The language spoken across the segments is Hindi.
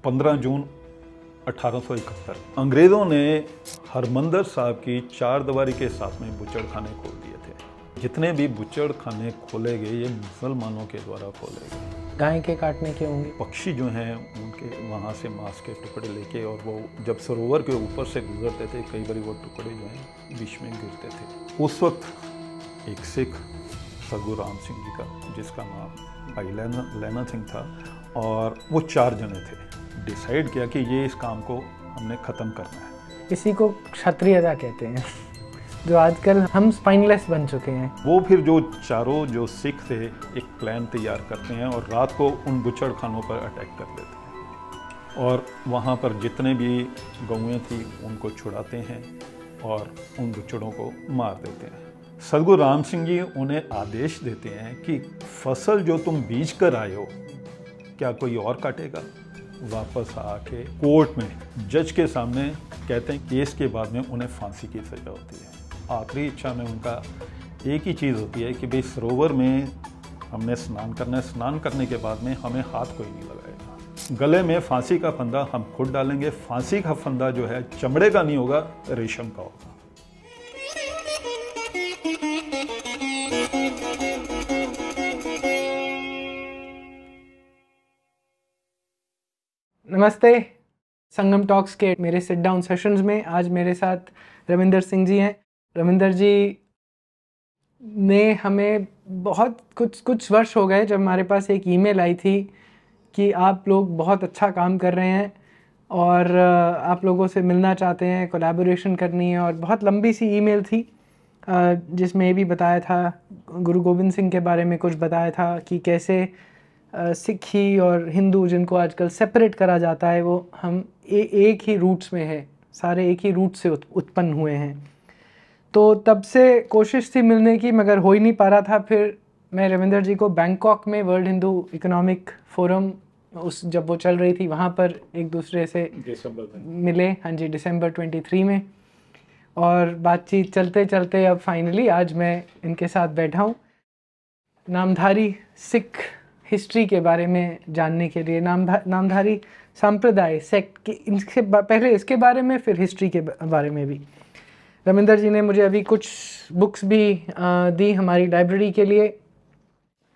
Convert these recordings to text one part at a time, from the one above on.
15 जून 1871 अंग्रेज़ों ने हरमंदिर साहब की चारदीवारी के साथ में बुच्चड़ खाने खोल दिए थे। जितने भी बुच्चड़ खाने खोले गए ये मुसलमानों के द्वारा खोले गए। गाय के काटने के होंगे। पक्षी जो हैं उनके वहाँ से मांस के टुकड़े लेके और वो जब सरोवर के ऊपर से गुजरते थे कई बार वो टुकड़े जो हैं बीच में गिरते थे। उस वक्त एक सिख सदगुरु राम सिंह जी का, जिसका नाम भाई लैना सिंह था, और वो 4 जने थे, डिसाइड किया कि ये इस काम को हमने ख़त्म करना है। इसी को क्षत्रियता कहते हैं, जो आजकल हम स्पाइनलेस बन चुके हैं। वो फिर जो चारों जो सिख थे एक प्लान तैयार करते हैं और रात को उन बुच्चड़ खानों पर अटैक कर देते हैं और वहाँ पर जितने भी गौएँ थी उनको छुड़ाते हैं और उन बुच्चड़ों को मार देते हैं। सदगुरु राम सिंह जी उन्हें आदेश देते हैं कि फसल जो तुम बीज कर आए हो क्या कोई और काटेगा। वापस आके कोर्ट में जज के सामने कहते हैं केस के बाद में उन्हें फांसी की सज़ा होती है। आखिरी इच्छा में उनका एक ही चीज़ होती है कि भाई सरोवर में हमने स्नान करना है, स्नान करने के बाद में हमें हाथ कोई नहीं लगाएगा, गले में फांसी का फंदा हम खुद डालेंगे। फांसी का फंदा जो है चमड़े का नहीं होगा, रेशम का होगा। नमस्ते, संगम टॉक्स के मेरे सिट डाउन सेशंस में आज मेरे साथ रविंदर सिंह जी हैं। रविंदर जी ने हमें बहुत कुछ वर्ष हो गए जब हमारे पास एक ईमेल आई थी कि आप लोग बहुत अच्छा काम कर रहे हैं और आप लोगों से मिलना चाहते हैं, कोलैबोरेशन करनी है। और बहुत लंबी सी ईमेल थी जिसमें ये भी बताया था, गुरु गोविंद सिंह के बारे में कुछ बताया था कि कैसे सिखी और हिंदू जिनको आजकल सेपरेट करा जाता है वो हम एक ही रूट्स में है, सारे एक ही रूट से उत्पन्न हुए हैं। तो तब से कोशिश थी मिलने की मगर हो ही नहीं पा रहा था। फिर मैं रविंदर जी को बैंकॉक में वर्ल्ड हिंदू इकोनॉमिक फोरम उस जब वो चल रही थी वहाँ पर एक दूसरे से मिले। हाँ जी, दिसंबर 23 में। और बातचीत चलते चलते अब फाइनली आज मैं इनके साथ बैठा हूँ नामधारी सिख हिस्ट्री के बारे में जानने के लिए। नामधारी संप्रदाय सेक्ट के इनसे पहले इसके बारे में, फिर हिस्ट्री के बारे में भी। रविंदर जी ने मुझे अभी कुछ बुक्स भी दी हमारी लाइब्रेरी के लिए,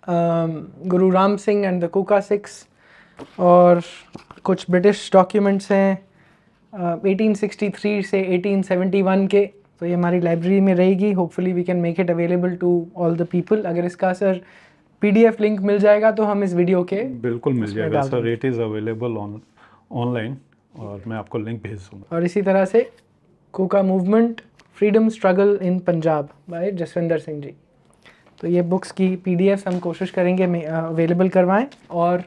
गुरु राम सिंह एंड द कुका सिक्स, और कुछ ब्रिटिश डॉक्यूमेंट्स हैं 1863 से 1871 के। तो ये हमारी लाइब्रेरी में रहेगी। Hopefully we can make it available to all the people. अगर इसका सर PDF लिंक मिल जाएगा तो हम इस वीडियो के बिल्कुल मिल जाएगा sir, it is available online और मैं आपको लिंक भेज दूँगा। और इसी तरह से Kuka movement freedom struggle in Punjab by Jaswinder Singh ji. तो ये बुक्स की PDFs हम कोशिश करेंगे अवेलेबल करवाएं और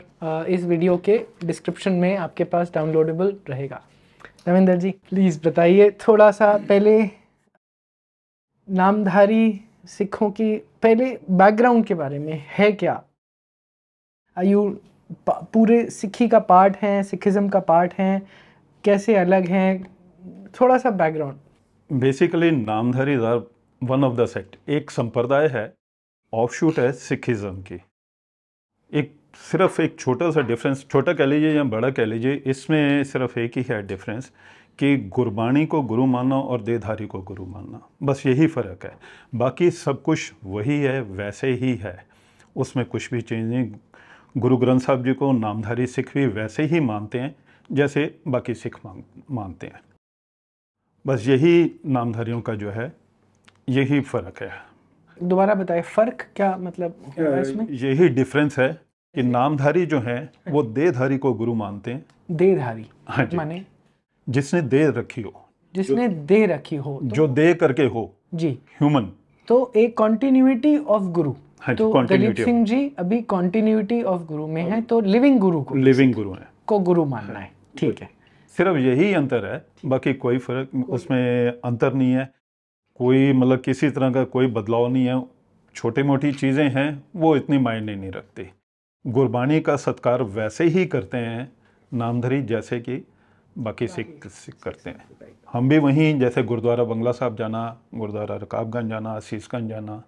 इस वीडियो के डिस्क्रिप्शन में आपके पास डाउनलोडेबल रहेगा। रविंदर जी प्लीज़ बताइए थोड़ा सा पहले नामधारी सिखों की पहले बैकग्राउंड के बारे में। है क्या आयु पूरे सिखी का पार्ट हैं, सिखिज़्म का पार्ट हैं, कैसे अलग हैं, थोड़ा सा background. Basically Namdhari are one of the sect, एक संप्रदाय है, ऑफशूट है सिखिज़्म की। सिर्फ एक छोटा सा डिफरेंस, छोटा कह लीजिए या बड़ा कह लीजिए, इसमें सिर्फ एक ही है डिफरेंस कि गुरबाणी को गुरु मानना और देहधारी को गुरु मानना, बस यही फ़र्क है। बाकी सब कुछ वही है, वैसे ही है, उसमें कुछ भी चेंज नहीं। गुरु ग्रंथ साहब जी को नामधारी सिख भी वैसे ही मानते हैं जैसे बाकी सिख मानते हैं। बस यही नामधारियों का जो है यही फ़र्क है। दोबारा बताए फ़र्क क्या मतलब है इसमें? यही डिफरेंस है कि नामधारी जो हैं वो देहधारी को गुरु मानते हैं। देहधारी हाँ जी, माने जिसने देह रखी हो, जिसने देह रखी हो, तो जो देह करके हो जी, ह्यूमन, तो एक कॉन्टिन्यूटी ऑफ गुरु। हाँ जी, तो दलीप सिंह जी अभी कॉन्टिन्यूटी ऑफ गुरु में है, तो लिविंग गुरु को, लिविंग गुरु है, को गुरु मानना है। ठीक है, सिर्फ यही अंतर है, बाकी कोई फर्क उसमें अंतर नहीं है। कोई मतलब किसी तरह का कोई बदलाव नहीं है। छोटी मोटी चीज़ें हैं वो इतनी मायने नहीं रखती। गुरबाणी का सत्कार वैसे ही करते हैं नामधारी जैसे कि बाकी सिख करते हैं। हम भी वहीं, जैसे गुरुद्वारा बंगला साहब जाना, गुरुद्वारा रकाबगंज जाना, शीशगंज जाना,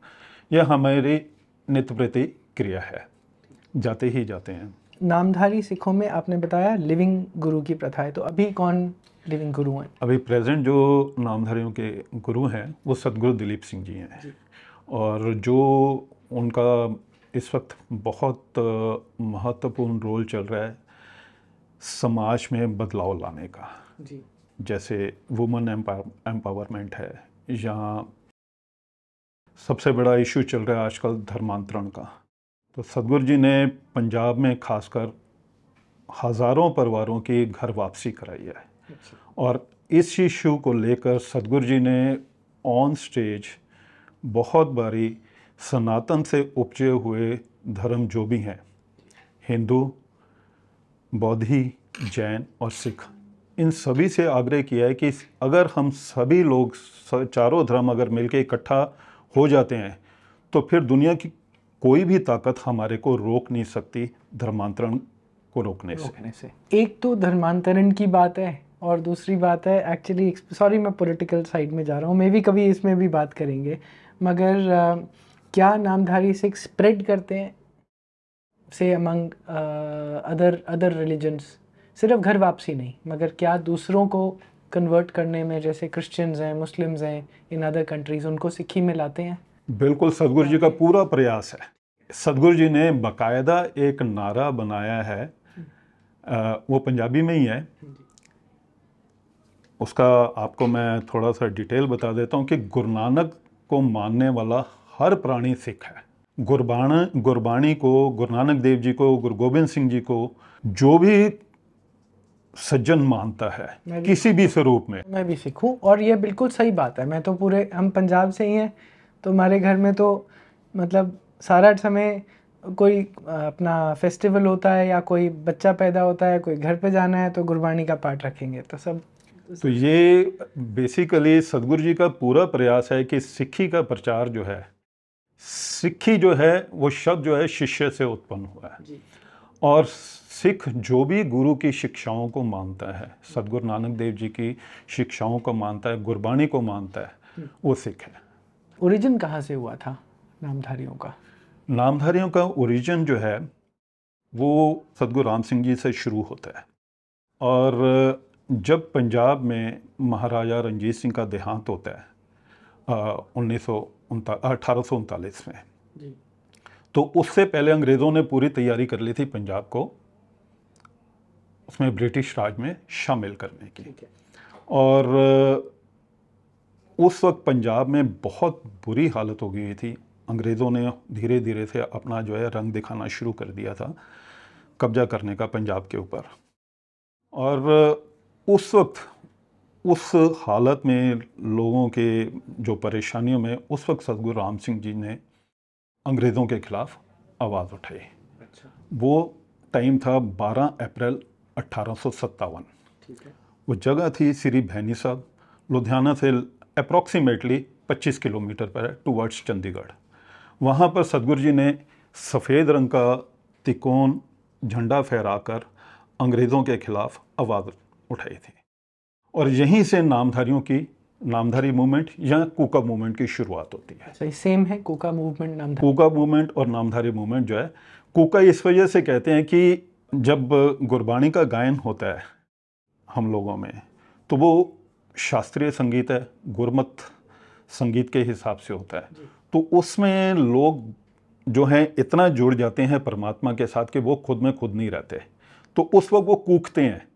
यह हमारी नित्य प्रति क्रिया है, जाते ही जाते हैं। नामधारी सिखों में आपने बताया लिविंग गुरु की प्रथा है, तो अभी कौन लिविंग गुरु हैं? अभी प्रेजेंट जो नामधारियों के गुरु हैं वो सदगुरु दिलीप सिंह जी हैं। और जो उनका इस वक्त बहुत महत्वपूर्ण रोल चल रहा है समाज में बदलाव लाने का जी। जैसे वुमेन एम्पावरमेंट है, या सबसे बड़ा इशू चल रहा है आजकल धर्मांतरण का। तो सदगुरु जी ने पंजाब में खासकर हज़ारों परिवारों की घर वापसी कराई है। और इस इशू को लेकर सदगुरु जी ने ऑन स्टेज बहुत बारी सनातन से उपजे हुए धर्म जो भी हैं, हिंदू, बौद्धी, जैन और सिख, इन सभी से आग्रह किया है कि अगर हम सभी लोग चारों धर्म अगर मिलकर इकट्ठा हो जाते हैं तो फिर दुनिया की कोई भी ताकत हमारे को रोक नहीं सकती धर्मांतरण को रोकने से। एक तो धर्मांतरण की बात है और दूसरी बात है एक्चुअली, सॉरी मैं पॉलिटिकल साइड में जा रहा हूँ, मे भी कभी इसमें भी बात करेंगे, मगर क्या नामधारी सिख स्प्रेड करते हैं से अमंग अदर रिलीजन्स? सिर्फ घर वापसी नहीं, मगर क्या दूसरों को कन्वर्ट करने में, जैसे क्रिश्चियंस हैं, मुस्लिम्स हैं इन अदर कंट्रीज़, उनको सिक्खी में लाते हैं? बिल्कुल, सदगुरु जी का पूरा प्रयास है। सदगुरु जी ने बाकायदा एक नारा बनाया है, वो पंजाबी में ही है, उसका आपको मैं थोड़ा सा डिटेल बता देता हूँ कि गुरु नानक को मानने वाला हर प्राणी सिख है। गुरबाणी को, गुरु नानक देव जी को, गुरु गोबिंद सिंह जी को जो भी सज्जन मानता है किसी भी स्वरूप में, मैं भी सिख हूँ और ये बिल्कुल सही बात है। मैं तो पूरे, हम पंजाब से ही हैं तो हमारे घर में तो मतलब सारा समय कोई अपना फेस्टिवल होता है या कोई बच्चा पैदा होता है, कोई घर पे जाना है तो गुरबाणी का पाठ रखेंगे, तो सब। तो ये बेसिकली सदगुरु जी का पूरा प्रयास है कि सिक्खी का प्रचार जो है, सिक्खी जो है वो शब्द जो है शिष्य से उत्पन्न हुआ है जी। और सिख जो भी गुरु की शिक्षाओं को मानता है, सदगुरु नानक देव जी की शिक्षाओं को मानता है, गुरबाणी को मानता है, वो सिख है। ओरिजिन कहाँ से हुआ था नामधारियों का? नामधारियों का ओरिजिन जो है वो सदगुरु राम सिंह जी से शुरू होता है। और जब पंजाब में महाराजा रंजीत सिंह का देहांत होता है 1839 में जी। तो उससे पहले अंग्रेज़ों ने पूरी तैयारी कर ली थी पंजाब को उसमें ब्रिटिश राज में शामिल करने की। और उस वक्त पंजाब में बहुत बुरी हालत हो गई थी। अंग्रेज़ों ने धीरे धीरे से अपना जो है रंग दिखाना शुरू कर दिया था, कब्जा करने का पंजाब के ऊपर। और उस वक्त उस हालत में लोगों के जो परेशानियों में उस वक्त सदगुरु राम सिंह जी ने अंग्रेज़ों के ख़िलाफ़ आवाज़ उठाई। अच्छा। वो टाइम था 12 अप्रैल 1857। ठीक है। वो जगह थी श्री भैनी साहब, लुधियाना से अप्रॉक्सीमेटली 25 किलोमीटर पर है टूवर्ड्स चंडीगढ़। वहाँ पर सदगुरु जी ने सफ़ेद रंग का तिकोन झंडा फहराकर अंग्रेज़ों के ख़िलाफ़ आवाज़ उठाई थी। और यहीं से नामधारी मूवमेंट या कूका मूवमेंट की शुरुआत होती है। सही सेम है कूका मूवमेंट, नामधारी। कूका मूवमेंट और नामधारी मूवमेंट जो है, कूका इस वजह से कहते हैं कि जब गुरबाणी का गायन होता है हम लोगों में तो वो शास्त्रीय संगीत है, गुरमत संगीत के हिसाब से होता है, तो उसमें लोग जो हैं इतना जुड़ जाते हैं परमात्मा के साथ कि वो खुद में खुद नहीं रहते, तो उस वक्त वो कूकते हैं,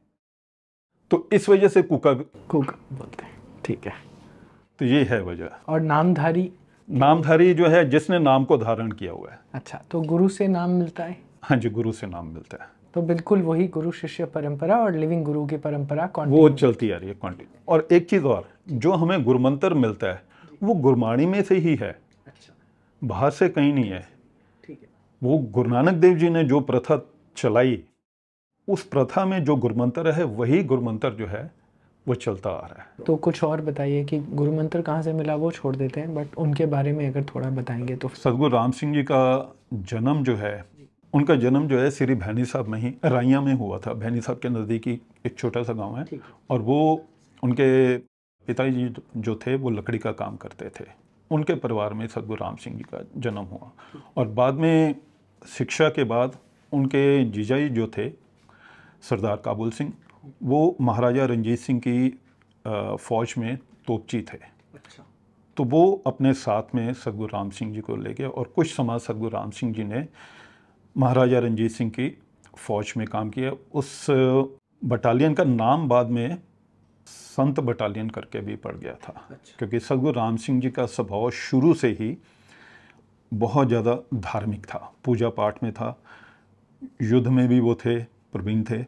तो इस वजह से कूका बोलते हैं। ठीक है, तो ये है वजह। और नामधारी जो है जिसने नाम को धारण किया हुआ है। अच्छा, तो गुरु से नाम मिलता है? हाँ जी, गुरु से नाम मिलता है। तो बिल्कुल वही गुरु शिष्य परंपरा और लिविंग गुरु की परंपरा वो चलती आ रही है कंटिन्यू। और एक चीज़ और, जो हमें गुरुमंत्र मिलता है वो गुरबाणी में से ही है। अच्छा। बाहर से कहीं नहीं है। ठीक है। वो गुरु नानक देव जी ने जो प्रथा चलाई, उस प्रथा में जो गुरुमंत्र है वही गुरुमंत्र जो है वो चलता आ रहा है। तो कुछ और बताइए कि गुरुमंत्र कहाँ से मिला, वो छोड़ देते हैं, बट उनके बारे में अगर थोड़ा बताएंगे तो। सदगुरु राम सिंह जी का जन्म जो है, उनका जन्म जो है श्री भैनी साहब में ही, राइया में हुआ था। भैनी साहब के नज़दीकी एक छोटा सा गांव है, और वो उनके पिताजी जो थे वो लकड़ी का काम करते थे। उनके परिवार में सदगुरु राम सिंह जी का जन्म हुआ। और बाद में शिक्षा के बाद उनके जीजाजी जो थे सरदार काबुल सिंह, वो महाराजा रंजीत सिंह की फ़ौज में तोपची थे। अच्छा। तो वो अपने साथ में सतगुरु राम सिंह जी को ले गए और कुछ समय सतगुरु राम सिंह जी ने महाराजा रंजीत सिंह की फ़ौज में काम किया। उस बटालियन का नाम बाद में संत बटालियन करके भी पड़ गया था। अच्छा। क्योंकि सतगुरु राम सिंह जी का स्वभाव शुरू से ही बहुत ज़्यादा धार्मिक था, पूजा पाठ में था, युद्ध में भी वो थे, प्रवीण थे।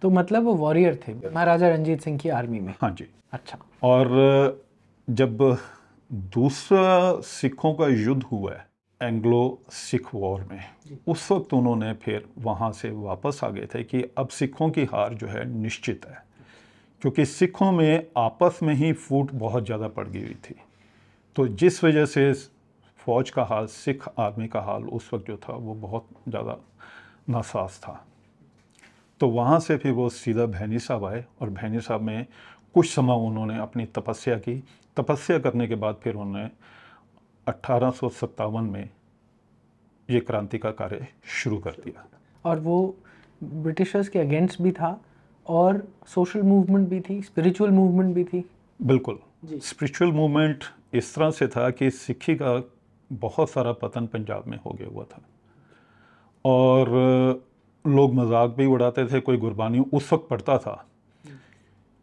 तो मतलब वो वॉरियर थे महाराजा रंजीत सिंह की आर्मी में? हाँ जी। अच्छा। और जब दूसरा सिखों का युद्ध हुआ है एंग्लो सिख वॉर में, उस वक्त उन्होंने फिर वहाँ से वापस आ गए थे कि अब सिखों की हार जो है निश्चित है, क्योंकि सिखों में आपस में ही फूट बहुत ज़्यादा पड़ गई हुई थी। तो जिस वजह से फ़ौज का हाल, सिख आर्मी का हाल उस वक्त जो था वो बहुत ज़्यादा नासाज था। तो वहाँ से फिर वो सीधा भैनी साहब आए और भैनी साहब में कुछ समय उन्होंने अपनी तपस्या की। तपस्या करने के बाद फिर उन्होंने 1857 में ये क्रांति का कार्य शुरू कर दिया। और वो ब्रिटिशर्स के अगेंस्ट भी था और सोशल मूवमेंट भी थी, स्पिरिचुअल मूवमेंट भी थी। बिल्कुल। स्पिरिचुअल मूवमेंट इस तरह से था कि सिक्खी का बहुत सारा पतन पंजाब में हो गया हुआ था और लोग मजाक भी उड़ाते थे, कोई गुरबानी उस वक्त पढ़ता था।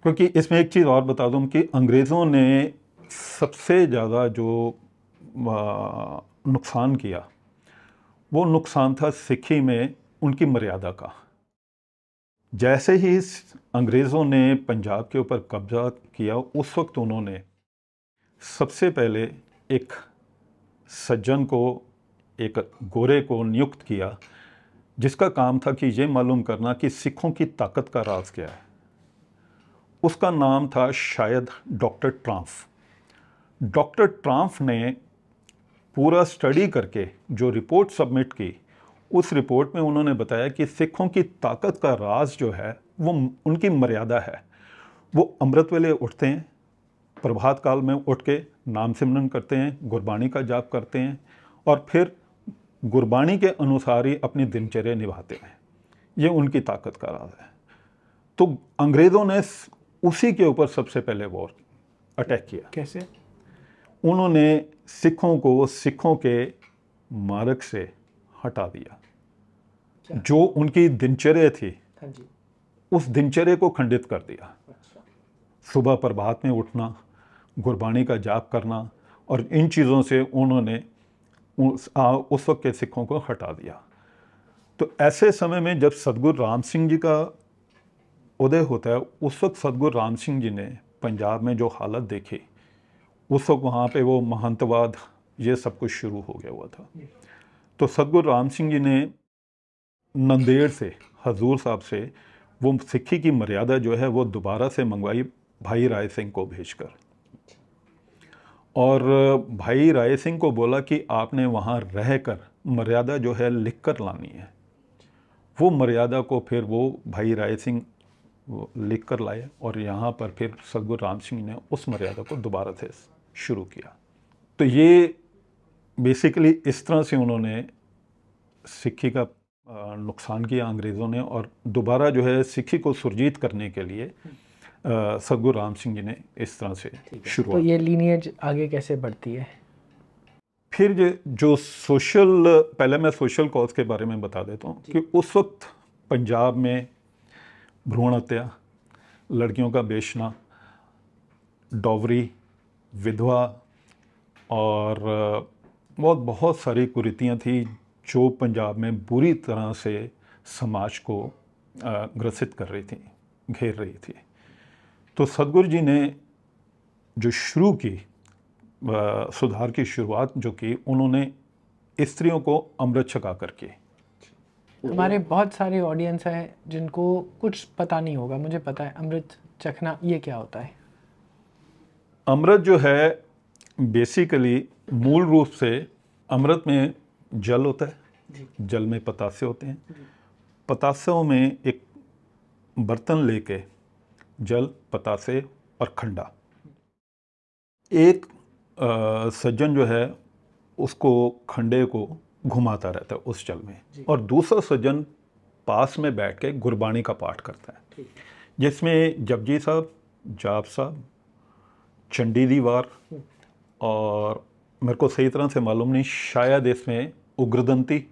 क्योंकि इसमें एक चीज़ और बता दूं कि अंग्रेज़ों ने सबसे ज़्यादा जो नुकसान किया वो नुकसान था सिक्खी में उनकी मर्यादा का। जैसे ही अंग्रेज़ों ने पंजाब के ऊपर कब्ज़ा किया, उस वक्त उन्होंने सबसे पहले एक सज्जन को, एक गोरे को नियुक्त किया, जिसका काम था कि ये मालूम करना कि सिखों की ताकत का राज क्या है। उसका नाम था शायद डॉक्टर ट्रांफ। डॉक्टर ट्रांफ ने पूरा स्टडी करके जो रिपोर्ट सबमिट की, उस रिपोर्ट में उन्होंने बताया कि सिखों की ताकत का राज जो है वो उनकी मर्यादा है। वो अमृत वेले उठते हैं, प्रभात काल में उठ के नाम सिमरन करते हैं, गुरबाणी का जाप करते हैं और फिर गुरबाणी के अनुसार ही अपनी दिनचर्या निभाते हैं। ये उनकी ताकत का राज है। तो अंग्रेज़ों ने उसी के ऊपर सबसे पहले वॉर अटैक किया। कैसे? उन्होंने सिखों को सिखों के मार्ग से हटा दिया। जो उनकी दिनचर्या थी, उस दिनचर्या को खंडित कर दिया। सुबह प्रभात में उठना, गुरबाणी का जाप करना और इन चीज़ों से उन्होंने उस वक्त के सिखों को हटा दिया। तो ऐसे समय में जब सतगुरु राम सिंह जी का उदय होता है, उस वक्त सतगुरु राम सिंह जी ने पंजाब में जो हालत देखी, उस वक्त वहाँ पे वो महंतवाद ये सब कुछ शुरू हो गया हुआ था। तो सतगुरु राम सिंह जी ने नंदेड़ से, हजूर साहब से, वो सिक्खी की मर्यादा जो है वो दोबारा से मंगवाई भाई राय सिंह को भेजकर। और भाई राय सिंह को बोला कि आपने वहाँ रहकर मर्यादा जो है लिख कर लानी है। वो मर्यादा को फिर वो भाई राय सिंह लिख कर लाए और यहाँ पर फिर सतगुरु राम सिंह ने उस मर्यादा को दोबारा से शुरू किया। तो ये बेसिकली इस तरह से उन्होंने सिक्खी का नुकसान किया अंग्रेज़ों ने, और दोबारा जो है सिक्खी को सुरजीत करने के लिए सतगुरु राम सिंह जी ने इस तरह से शुरुआत। तो ये लीनिएज आगे कैसे बढ़ती है? फिर जो सोशल, पहले मैं सोशल कॉज के बारे में बता देता हूँ कि उस वक्त पंजाब में भ्रूण हत्या, लड़कियों का बेचना, डॉवरी, विधवा और बहुत सारी कुरीतियाँ थी जो पंजाब में बुरी तरह से समाज को ग्रसित कर रही थी, घेर रही थी। तो सतगुरु जी ने जो शुरू की सुधार की शुरुआत जो की, उन्होंने स्त्रियों को अमृत छका करके। हमारे बहुत सारे ऑडियंस हैं जिनको कुछ पता नहीं होगा, मुझे पता है अमृत चखना ये क्या होता है। अमृत जो है बेसिकली मूल रूप से अमृत में जल होता है, जल में पतासे होते हैं, पतासों में एक बर्तन लेके जल, पतासे और खंडा, एक सज्जन जो है उसको खंडे को घुमाता रहता है उस जल में, और दूसरा सज्जन पास में बैठ के गुरबाणी का पाठ करता है, जिसमें जपजी साहब, जाप साहब, चंडी दीवार और मेरे को सही तरह से मालूम नहीं, शायद इसमें उग्रदंती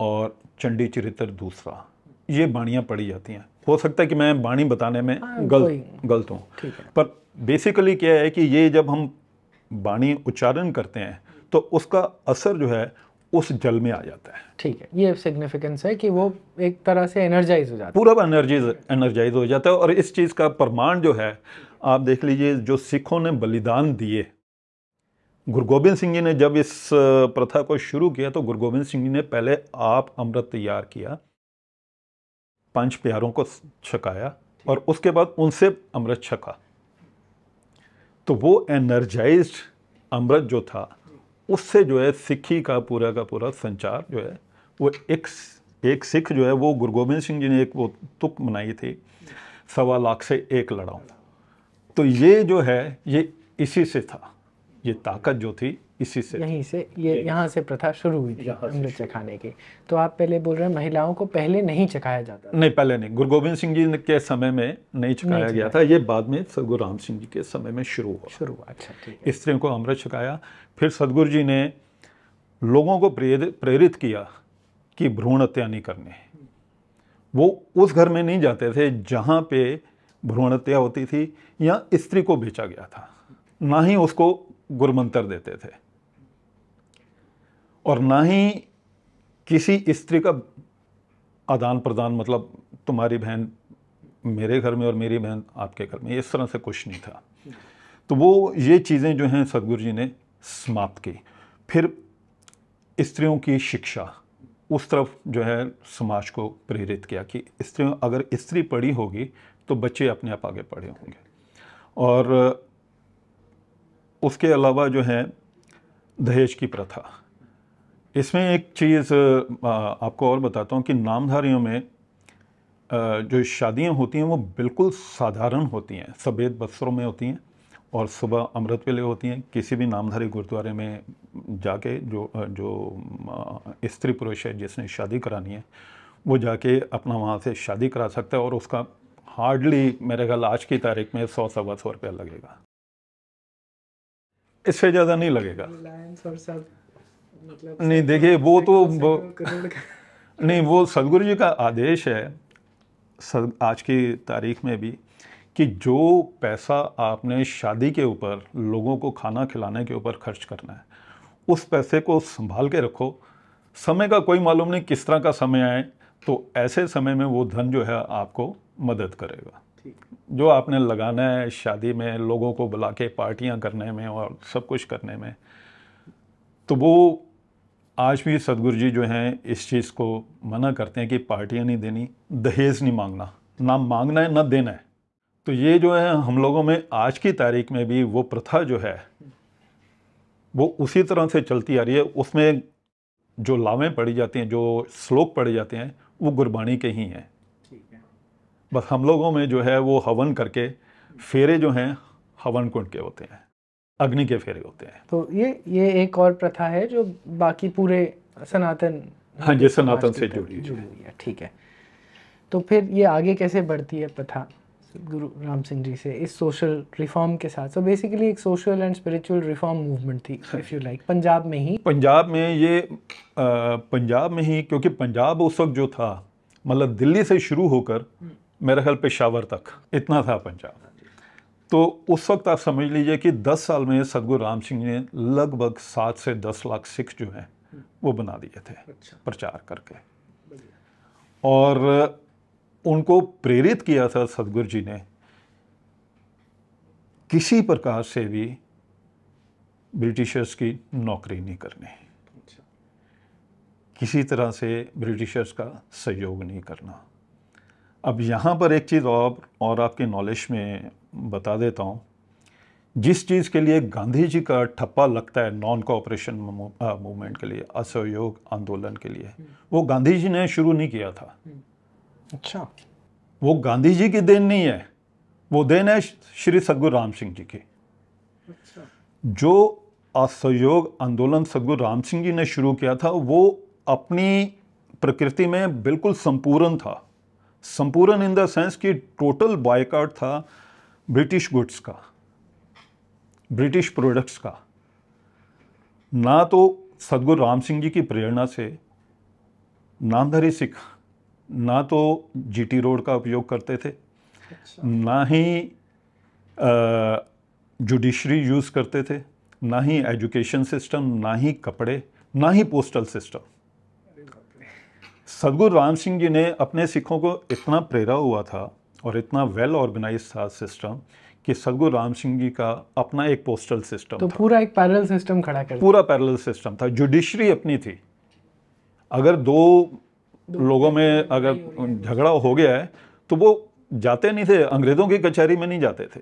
और चंडी चरित्र दूसरा, ये बाणियाँ पढ़ी जाती हैं। हो सकता है कि मैं बाणी बताने में गलत हूँ, पर बेसिकली क्या है कि ये जब हम बाणी उच्चारण करते हैं तो उसका असर जो है उस जल में आ जाता है। ठीक है, ये सिग्निफिकेंस है कि वो एक तरह से एनर्जाइज हो जाता है, पूरा एनर्जाइज हो जाता है। और इस चीज़ का प्रमाण जो है आप देख लीजिए, जो सिखों ने बलिदान दिए, गुरु गोबिंद सिंह जी ने जब इस प्रथा को शुरू किया तो गुरु गोबिंद सिंह जी ने पहले आप अमृत तैयार किया, 5 प्यारों को छकाया और उसके बाद उनसे अमृत छका। तो वो एनर्जाइज्ड अमृत जो था, उससे जो है सिक्खी का पूरा संचार जो है वो एक सिख जो है वो गुरु गोबिंद सिंह जी ने एक वो तुक बनाई थी, 1.25 लाख से 1 लड़ाऊं। तो ये जो है ये इसी से था, ये ताकत जो थी इसी से, यहीं से ये यहाँ से प्रथा शुरू हुई थी अमृत चखाने की। तो आप पहले बोल रहे हैं महिलाओं को पहले नहीं चखाया जाता? नहीं, पहले नहीं, गुरु गोबिंद सिंह जी के समय में नहीं चखाया गया था, ये बाद में सदगुरु राम सिंह जी के समय में शुरू हुआ। अच्छा, ठीक है। स्त्रियों को अमृत छकाया। फिर सदगुरु जी ने लोगों को प्रेरित किया कि भ्रूण हत्या नहीं करनी। वो उस घर में नहीं जाते थे जहाँ पे भ्रूण हत्या होती थी या स्त्री को बेचा गया था, ना ही उसको गुरमंत्र देते थे और ना ही किसी स्त्री का आदान प्रदान, मतलब तुम्हारी बहन मेरे घर में और मेरी बहन आपके घर में, इस तरह से कुछ नहीं था। तो वो ये चीज़ें जो हैं सदगुरु जी ने समाप्त की। फिर स्त्रियों की शिक्षा, उस तरफ जो है समाज को प्रेरित किया कि स्त्रियों, अगर स्त्री पढ़ी होगी तो बच्चे अपने आप आगे पढ़े होंगे। और उसके अलावा जो है दहेज की प्रथा, इसमें एक चीज़ आपको और बताता हूँ कि नामधारियों में जो शादियाँ होती हैं वो बिल्कुल साधारण होती हैं, सफ़ेद वस्त्रों में होती हैं और सुबह अमृत वेले होती हैं। किसी भी नामधारी गुरुद्वारे में जाके जो स्त्री पुरुष है जिसने शादी करानी है वो जाके अपना वहाँ से शादी करा सकता है और उसका हार्डली मेरे ख्याल आज की तारीख में 100-125 रुपया लगेगा, इससे ज़्यादा नहीं लगेगा। मतलब नहीं, देखिए वो तो नहीं, वो सदगुरु जी का आदेश है आज की तारीख में भी कि जो पैसा आपने शादी के ऊपर, लोगों को खाना खिलाने के ऊपर खर्च करना है, उस पैसे को संभाल के रखो। समय का कोई मालूम नहीं किस तरह का समय आए, तो ऐसे समय में वो धन जो है आपको मदद करेगा। जो आपने लगाना है शादी में, लोगों को बुला के पार्टियां करने में और सब कुछ करने में, तो वो आज भी सदगुरु जी जो हैं इस चीज़ को मना करते हैं कि पार्टियां नहीं देनी, दहेज नहीं मांगना, ना मांगना है ना देना है। तो ये जो है हम लोगों में आज की तारीख में भी वो प्रथा जो है वो उसी तरह से चलती आ रही है। उसमें जो लावें पढ़ी जाती हैं, जो श्लोक पढ़े जाते हैं, वो गुरबाणी के ही हैं। बस हम लोगों में जो है वो हवन करके, फेरे जो हैं हवन कुंड के होते हैं, अग्नि के फेरे होते हैं। तो ये एक और प्रथा है जो बाकी पूरे सनातन, हाँ जी, सनातन से जुड़ी हुई है। ठीक है, तो फिर ये आगे कैसे बढ़ती है प्रथा गुरु राम सिंह जी से इस सोशल रिफॉर्म के साथ? सो बेसिकली एक social and spiritual reform movement थी, इफ यू लाइक, पंजाब में ही। पंजाब में ही, क्योंकि पंजाब उस वक्त जो था, मतलब दिल्ली से शुरू होकर मेरे ख्याल पेशावर तक इतना था पंजाब। तो उस वक्त आप समझ लीजिए कि 10 साल में सदगुरु राम सिंह ने लगभग 7 से 10 लाख सिख जो हैं वो बना दिए थे। अच्छा। प्रचार करके, और उनको प्रेरित किया था सदगुरु जी ने किसी प्रकार से भी ब्रिटिशर्स की नौकरी नहीं करनी, किसी तरह से ब्रिटिशर्स का सहयोग नहीं करना। अब यहाँ पर एक चीज़ और आपके नॉलेज में बता देता हूँ, जिस चीज़ के लिए गांधी जी का ठप्पा लगता है नॉन कोऑपरेशन मूवमेंट के लिए, असहयोग आंदोलन के लिए, वो गांधी जी ने शुरू नहीं किया था। अच्छा, वो गांधी जी की देन नहीं है, वो देन है श्री सदगुरु राम सिंह जी की। अच्छा। जो असहयोग आंदोलन सदगुरु राम सिंह जी ने शुरू किया था वो अपनी प्रकृति में बिल्कुल संपूर्ण था। संपूर्ण इन द सेंस कि टोटल बॉयकॉट था ब्रिटिश गुड्स का, ब्रिटिश प्रोडक्ट्स का। ना तो सदगुरु राम सिंह जी की प्रेरणा से नामधारी सिख ना तो जीटी रोड का उपयोग करते थे, ना ही जुडिशरी यूज़ करते थे, ना ही एजुकेशन सिस्टम, ना ही कपड़े, ना ही पोस्टल सिस्टम। सदगुरु राम सिंह जी ने अपने सिखों को इतना प्रेरा हुआ था और इतना वेल ऑर्गेनाइज था सिस्टम कि सदगुरु राम सिंह जी का अपना एक पोस्टल सिस्टम तो था। पूरा एक पैरेलल सिस्टम खड़ा कर, पूरा पैरेलल सिस्टम था। जुडिशरी अपनी थी। अगर दो लोगों में अगर झगड़ा हो गया है तो वो जाते नहीं थे, अंग्रेज़ों की कचहरी में नहीं जाते थे,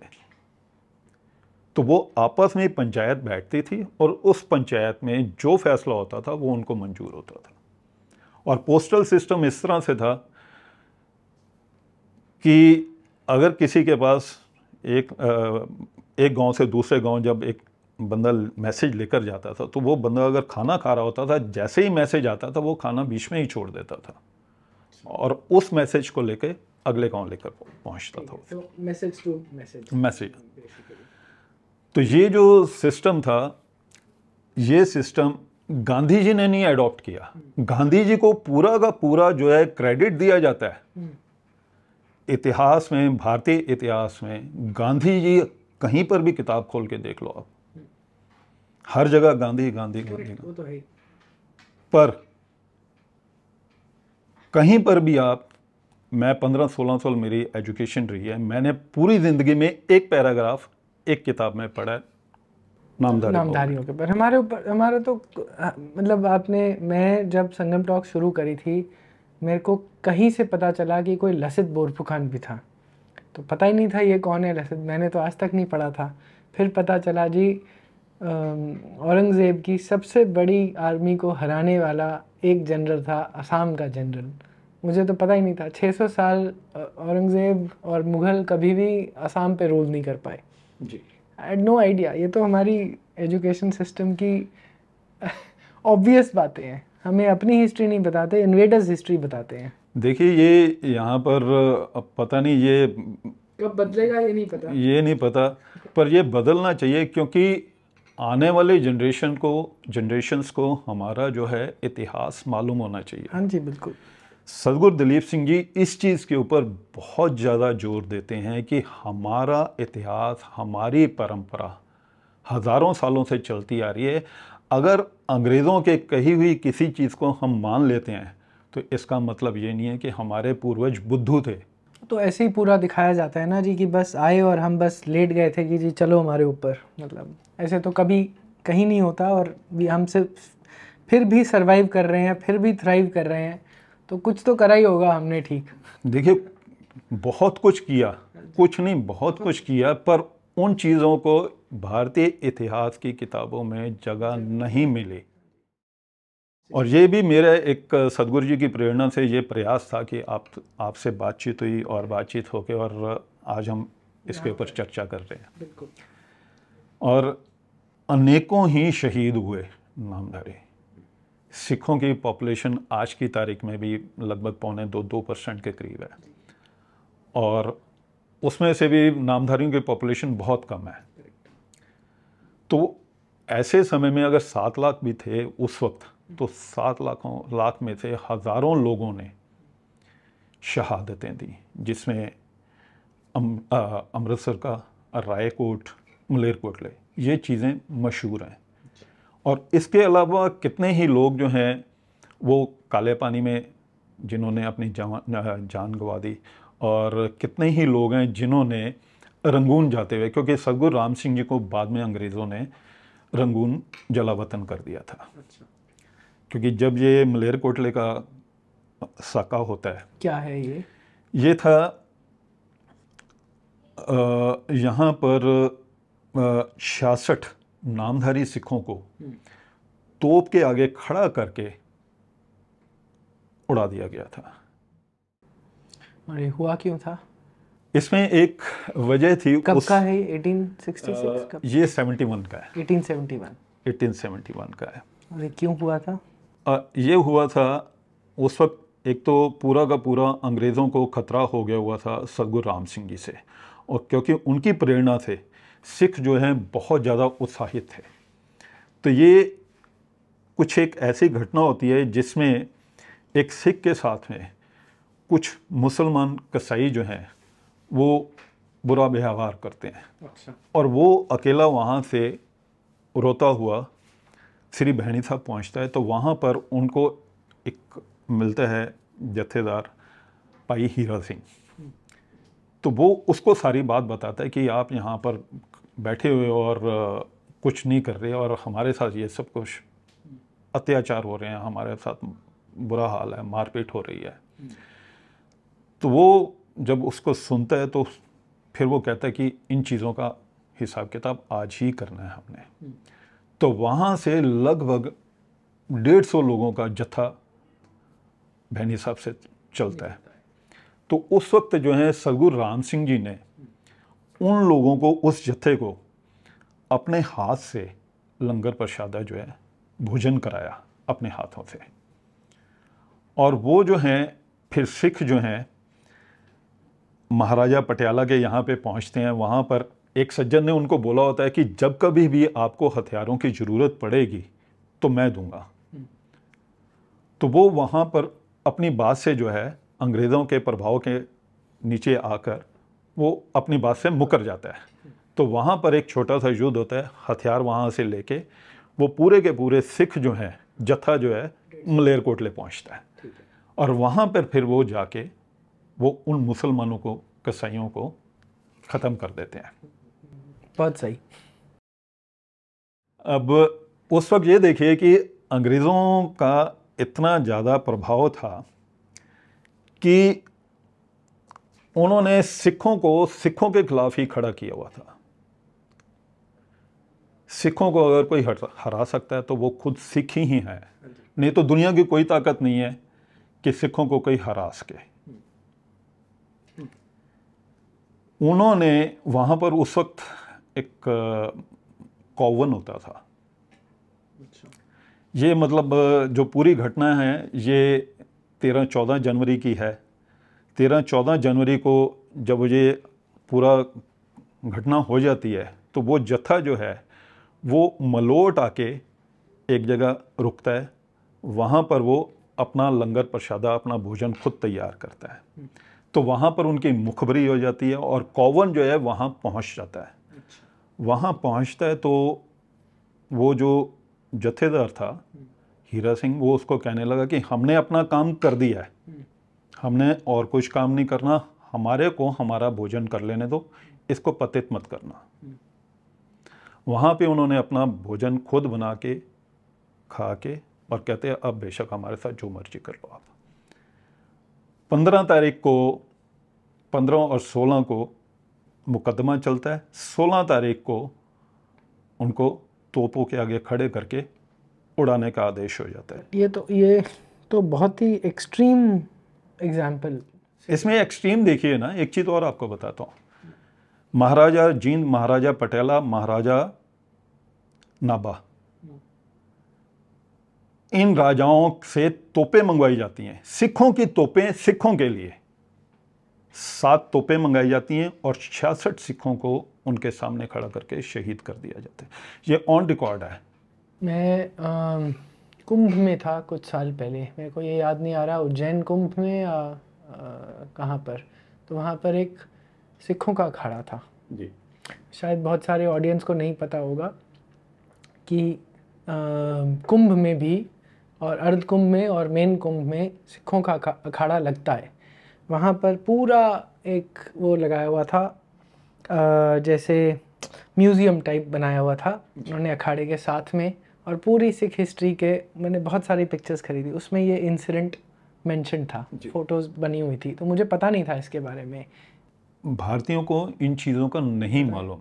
तो वो आपस में पंचायत बैठती थी और उस पंचायत में जो फैसला होता था वो उनको मंजूर होता था। और पोस्टल सिस्टम इस तरह से था कि अगर किसी के पास एक गांव से दूसरे गांव जब एक बंदा मैसेज लेकर जाता था तो वो बंदा अगर खाना खा रहा होता था, जैसे ही मैसेज आता था वो खाना बीच में ही छोड़ देता था और उस मैसेज को लेके अगले गांव लेकर पहुंचता था। तो मैसेज टू मैसेज। तो ये जो सिस्टम था, ये सिस्टम गांधी जी ने नहीं अडॉप्ट किया। गांधी जी को पूरा का पूरा जो है क्रेडिट दिया जाता है इतिहास में, भारतीय इतिहास में। गांधी जी कहीं पर भी किताब खोल के देख लो आप, हर जगह गांधी गांधी गांधी। वो तो है। पर कहीं पर भी आप, मैं 15-16 साल मेरी एजुकेशन रही है, मैंने पूरी ज़िंदगी में एक पैराग्राफ एक किताब में पढ़ा है नामधारियों के पर। हमारे ऊपर हमारा तो मतलब आपने, मैं जब संगम टॉक शुरू करी थी मेरे को कहीं से पता चला कि कोई लसित बोरफुखान भी था, तो पता ही नहीं था ये कौन है लसित, मैंने तो आज तक नहीं पढ़ा था। फिर पता चला जी औरंगज़ेब की सबसे बड़ी आर्मी को हराने वाला एक जनरल था, असम का जनरल। मुझे तो पता ही नहीं था। 600 साल औरंगज़ेब और मुग़ल कभी भी असम पे रूल नहीं कर पाए जी। I had no idea. ये तो हमारी एजुकेशन सिस्टम की ऑब्वियस बातें हैं। हमें अपनी हिस्ट्री नहीं बताते, इन्वेडर्स हिस्ट्री बताते हैं। देखिए ये यहाँ पर अब पता नहीं ये कब बदलेगा ये नहीं पता, ये नहीं पता, पर ये बदलना चाहिए क्योंकि आने वाले जनरेशन्स को हमारा जो है इतिहास मालूम होना चाहिए। हाँ जी बिल्कुल। सदगुरु दलीप सिंह जी इस चीज़ के ऊपर बहुत ज़्यादा जोर देते हैं कि हमारा इतिहास, हमारी परंपरा हज़ारों सालों से चलती आ रही है। अगर अंग्रेज़ों के कही हुई किसी चीज़ को हम मान लेते हैं तो इसका मतलब ये नहीं है कि हमारे पूर्वज बुद्धू थे। तो ऐसे ही पूरा दिखाया जाता है ना जी कि बस आए और हम बस लेट गए थे कि जी चलो हमारे ऊपर, मतलब ऐसे तो कभी कहीं नहीं होता। और भी हम सिर्फ फिर भी सरवाइव कर रहे हैं, फिर भी थ्राइव कर रहे हैं, तो कुछ तो करा ही होगा हमने ठीक। देखिए बहुत कुछ किया, कुछ नहीं बहुत कुछ किया, पर उन चीज़ों को भारतीय इतिहास की किताबों में जगह नहीं मिली। और ये भी मेरा एक सदगुरु जी की प्रेरणा से ये प्रयास था कि आपसे बातचीत हुई और बातचीत होके और आज हम इसके ऊपर चर्चा कर रहे हैं। बिल्कुल। और अनेकों ही शहीद हुए नामधारी। सिखों की पॉपुलेशन आज की तारीख में भी लगभग 2% के करीब है और उसमें से भी नामधारियों की पॉपुलेशन बहुत कम है। तो ऐसे समय में अगर 7 लाख भी थे उस वक्त, तो 7 लाख में से हज़ारों लोगों ने शहादतें दी, जिसमें अमृतसर का रायकोट, मलेरकोटले, ये चीज़ें मशहूर हैं। और इसके अलावा कितने ही लोग जो हैं वो काले पानी में जिन्होंने अपनी जान गंवा दी, और कितने ही लोग हैं जिन्होंने रंगून जाते हुए, क्योंकि सदगुरु राम सिंह जी को बाद में अंग्रेज़ों ने रंगून जलावतन कर दिया था। अच्छा। क्योंकि जब ये मलेरकोटले का साका होता है, क्या है ये था यहाँ पर 66 नामधारी सिखों को तोप के आगे खड़ा करके उड़ा दिया गया था। और ये हुआ क्यों था? इसमें एक वजह थी। कब का है? 1866 का? ये 71 का है। 1871 का है। और ये क्यों हुआ था? ये हुआ था उस वक्त एक तो पूरा का पूरा अंग्रेज़ों को खतरा हो गया हुआ था सतगुरु राम सिंह जी से, और क्योंकि उनकी प्रेरणा से सिख जो हैं बहुत ज़्यादा उत्साहित थे। तो ये कुछ एक ऐसी घटना होती है जिसमें एक सिख के साथ में कुछ मुसलमान कसाई जो हैं वो बुरा व्यवहार करते हैं। अच्छा। और वो अकेला वहाँ से रोता हुआ श्री भैनी साहब पहुँचता है। तो वहाँ पर उनको एक मिलता है जत्थेदार भाई हीरा सिंह। तो वो उसको सारी बात बताता है कि आप यहाँ पर बैठे हुए और कुछ नहीं कर रहे और हमारे साथ ये सब कुछ अत्याचार हो रहे हैं, हमारे साथ बुरा हाल है, मारपीट हो रही है। तो वो जब उसको सुनता है तो फिर वो कहता है कि इन चीज़ों का हिसाब किताब आज ही करना है हमने। तो वहाँ से लगभग 150 लोगों का जत्था भैनी साहब से चलता है। तो उस वक्त जो है सतगुरु राम सिंह जी ने उन लोगों को, उस जत्थे को अपने हाथ से लंगर प्रसादा जो है भोजन कराया अपने हाथों से। और वो जो हैं फिर सिख जो हैं महाराजा पटियाला के यहाँ पे पहुँचते हैं। वहाँ पर एक सज्जन ने उनको बोला होता है कि जब कभी भी आपको हथियारों की ज़रूरत पड़ेगी तो मैं दूंगा। तो वो वहाँ पर अपनी बात से जो है अंग्रेज़ों के प्रभाव के नीचे आकर वो अपनी बात से मुकर जाता है। तो वहाँ पर एक छोटा सा युद्ध होता है, हथियार वहाँ से लेके वो पूरे के पूरे सिख जो हैं जत्था जो है मलेरकोटले पहुँचता है। और वहाँ पर फिर वो जाके वो उन मुसलमानों को, कसाईयों को ख़त्म कर देते हैं। बहुत सही। अब उस वक्त ये देखिए कि अंग्रेज़ों का इतना ज़्यादा प्रभाव था कि उन्होंने सिखों के खिलाफ ही खड़ा किया हुआ था। सिखों को अगर कोई हरा सकता है तो वो खुद सिख ही हैं, नहीं तो दुनिया की कोई ताकत नहीं है कि सिखों को कोई हरा सके। उन्होंने वहाँ पर उस वक्त एक कौवन होता था। ये मतलब जो पूरी घटना है ये 13-14 जनवरी की है। 13-14 जनवरी को जब ये पूरा घटना हो जाती है तो वो जत्था जो है वो मलोट आके एक जगह रुकता है। वहाँ पर वो अपना लंगर प्रसादा, अपना भोजन खुद तैयार करता है। तो वहाँ पर उनकी मुखबरी हो जाती है और कौवन जो है वहाँ पहुँच जाता है। वहाँ पहुँचता है तो वो जो जत्थेदार था हीरा सिंह, वो उसको कहने लगा कि हमने अपना काम कर दिया है, हमने और कुछ काम नहीं करना, हमारे को हमारा भोजन कर लेने दो, इसको पतित मत करना। वहाँ पे उन्होंने अपना भोजन खुद बना के खा के और कहते हैं अब बेशक हमारे साथ जो मर्जी कर लो आप। 15 तारीख को, 15 और 16 को मुकदमा चलता है। 16 तारीख को उनको तोपों के आगे खड़े करके उड़ाने का आदेश हो जाता है। ये तो बहुत ही एक्सट्रीम एग्जाम्पल। इसमें एक्सट्रीम देखिए ना, एक चीज़ और आपको बताता हूँ। महाराजा जींद, महाराजा पटियाला, महाराजा नाभा, इन राजाओं से तोपें मंगवाई जाती हैं। सिखों की तोपें सिखों के लिए 7 तोपें मंगाई जाती हैं और 66 सिखों को उनके सामने खड़ा करके शहीद कर दिया जाता है। ये ऑन रिकॉर्ड है। मैं कुंभ में था कुछ साल पहले, मेरे को ये याद नहीं आ रहा उज्जैन कुंभ में या कहाँ पर, तो वहाँ पर एक सिखों का अखाड़ा था जी। शायद बहुत सारे ऑडियंस को नहीं पता होगा कि कुंभ में भी और अर्ध कुंभ में और मेन कुंभ में सिखों का अखाड़ा लगता है। वहाँ पर पूरा एक वो लगाया हुआ था, जैसे म्यूज़ियम टाइप बनाया हुआ था उन्होंने अखाड़े के साथ में, और पूरी सिख हिस्ट्री के मैंने बहुत सारी पिक्चर्स खरीदी, उसमें ये इंसिडेंट मेंशन था, फोटोज़ बनी हुई थी। तो मुझे पता नहीं था इसके बारे में। भारतीयों को इन चीज़ों का नहीं मालूम,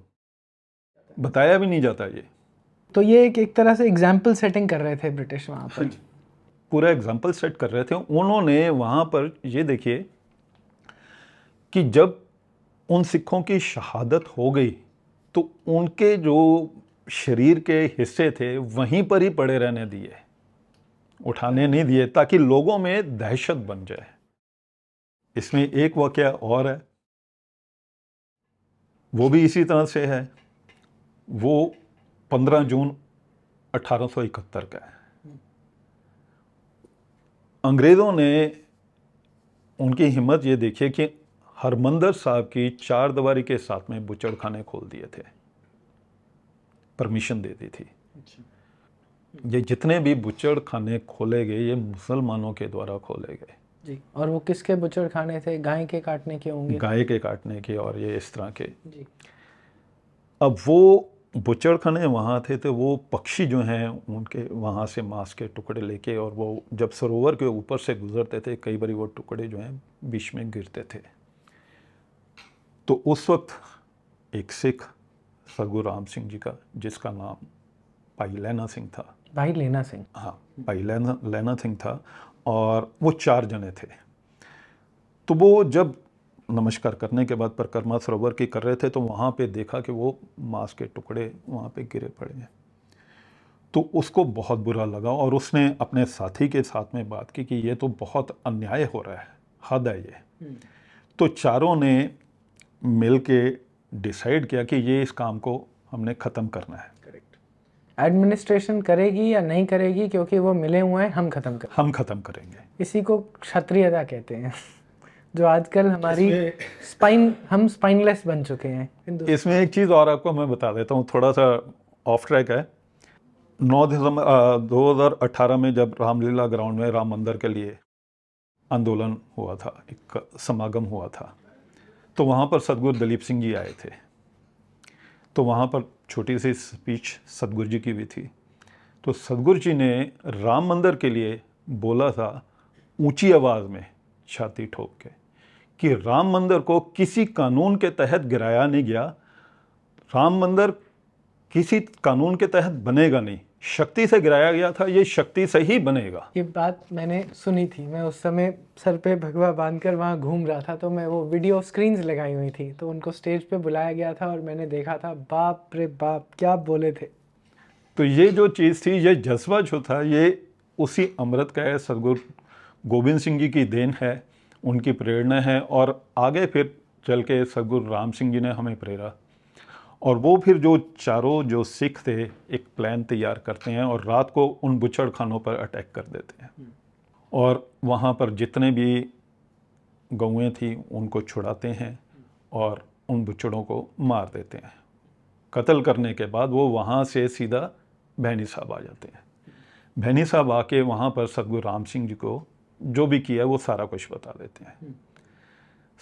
बताया भी नहीं जाता ये। तो ये एक तरह से एग्जाम्पल सेटिंग कर रहे थे ब्रिटिश वहाँ पर, पूरा एग्जाम्पल सेट कर रहे थे उन्होंने वहाँ पर। ये देखिए कि जब उन सिखों की शहादत हो गई तो उनके जो शरीर के हिस्से थे वहीं पर ही पड़े रहने दिए, उठाने नहीं दिए ताकि लोगों में दहशत बन जाए। इसमें एक वाकया और है, वो भी इसी तरह से है। वो 15 जून 1871 का है। अंग्रेज़ों ने उनकी हिम्मत ये देखी कि हरमंदर साहब की चारदीवारी के साथ में बुचड़खाने खोल दिए थे, परमिशन दे दी थी। ये जितने भी बुचड़खाने खोले गए ये मुसलमानों के द्वारा खोले गए जी। और वो किसके बुचड़खाने थे? गाय के काटने के होंगे। गाय के काटने के और ये इस तरह के जी। अब वो बुचड़खाने वहाँ थे तो वो पक्षी जो हैं उनके वहाँ से मांस के टुकड़े लेके, और वो जब सरोवर के ऊपर से गुजरते थे कई बार वो टुकड़े जो हैं बीच में गिरते थे। तो उस वक्त एक सिख सतगुरु राम सिंह जी का, जिसका नाम भाई लैना सिंह था, भाई लेना सिंह, हाँ भाई लैना सिंह था, और वो 4 जने थे। तो वो जब नमस्कार करने के बाद परिक्रमा सरोवर की कर रहे थे तो वहाँ पे देखा कि वो मांस के टुकड़े वहाँ पे गिरे पड़े हैं। तो उसको बहुत बुरा लगा और उसने अपने साथी के साथ में बात की कि ये तो बहुत अन्याय हो रहा है, हद है ये। तो चारों ने मिल के डिसाइड किया कि ये इस काम को हमने ख़त्म करना है। एडमिनिस्ट्रेशन करेगी या नहीं करेगी, क्योंकि वो मिले हुए हैं, हम ख़त्म करेंगे। इसी को क्षत्रियता कहते हैं, जो आजकल हमारी हम स्पाइनलेस बन चुके हैं। इसमें एक चीज़ और आपको मैं बता देता हूँ, थोड़ा सा ऑफ ट्रैक है। 9 दिसंबर 2018 में जब रामलीला ग्राउंड में राम मंदिर के लिए आंदोलन हुआ था, एक समागम हुआ था, तो वहाँ पर सतगुरु दलीप सिंह जी आए थे। तो वहाँ पर छोटी सी स्पीच सतगुरु जी की भी थी। तो सतगुरु जी ने राम मंदिर के लिए बोला था ऊंची आवाज़ में, छाती ठोक के, कि राम मंदिर को किसी कानून के तहत गिराया नहीं गया, राम मंदिर किसी कानून के तहत बनेगा नहीं, शक्ति से गिराया गया था, ये शक्ति से ही बनेगा। ये बात मैंने सुनी थी। मैं उस समय सर पे भगवा बांधकर वहाँ घूम रहा था, तो मैं वो वीडियो स्क्रीन्स लगाई हुई थी, तो उनको स्टेज पे बुलाया गया था और मैंने देखा था। बाप रे बाप, क्या बोले थे। तो ये जो चीज़ थी, ये जज्बा जो था, ये उसी अमृत का है, सतगुरु गोविंद सिंह जी की देन है, उनकी प्रेरणा है। और आगे फिर चल के सतगुरु राम सिंह जी ने हमें प्रेरा, और वो फिर जो चारों जो सिख थे एक प्लान तैयार करते हैं और रात को उन बुचड़खानों पर अटैक कर देते हैं, और वहाँ पर जितने भी गौएँ थी उनको छुड़ाते हैं और उन बुचड़ों को मार देते हैं। कत्ल करने के बाद वो वहाँ से सीधा भैनी साहब आ जाते हैं। भैनी साहब आके वहाँ पर सतगुरु राम सिंह जी को जो भी किया वो सारा कुछ बता देते हैं।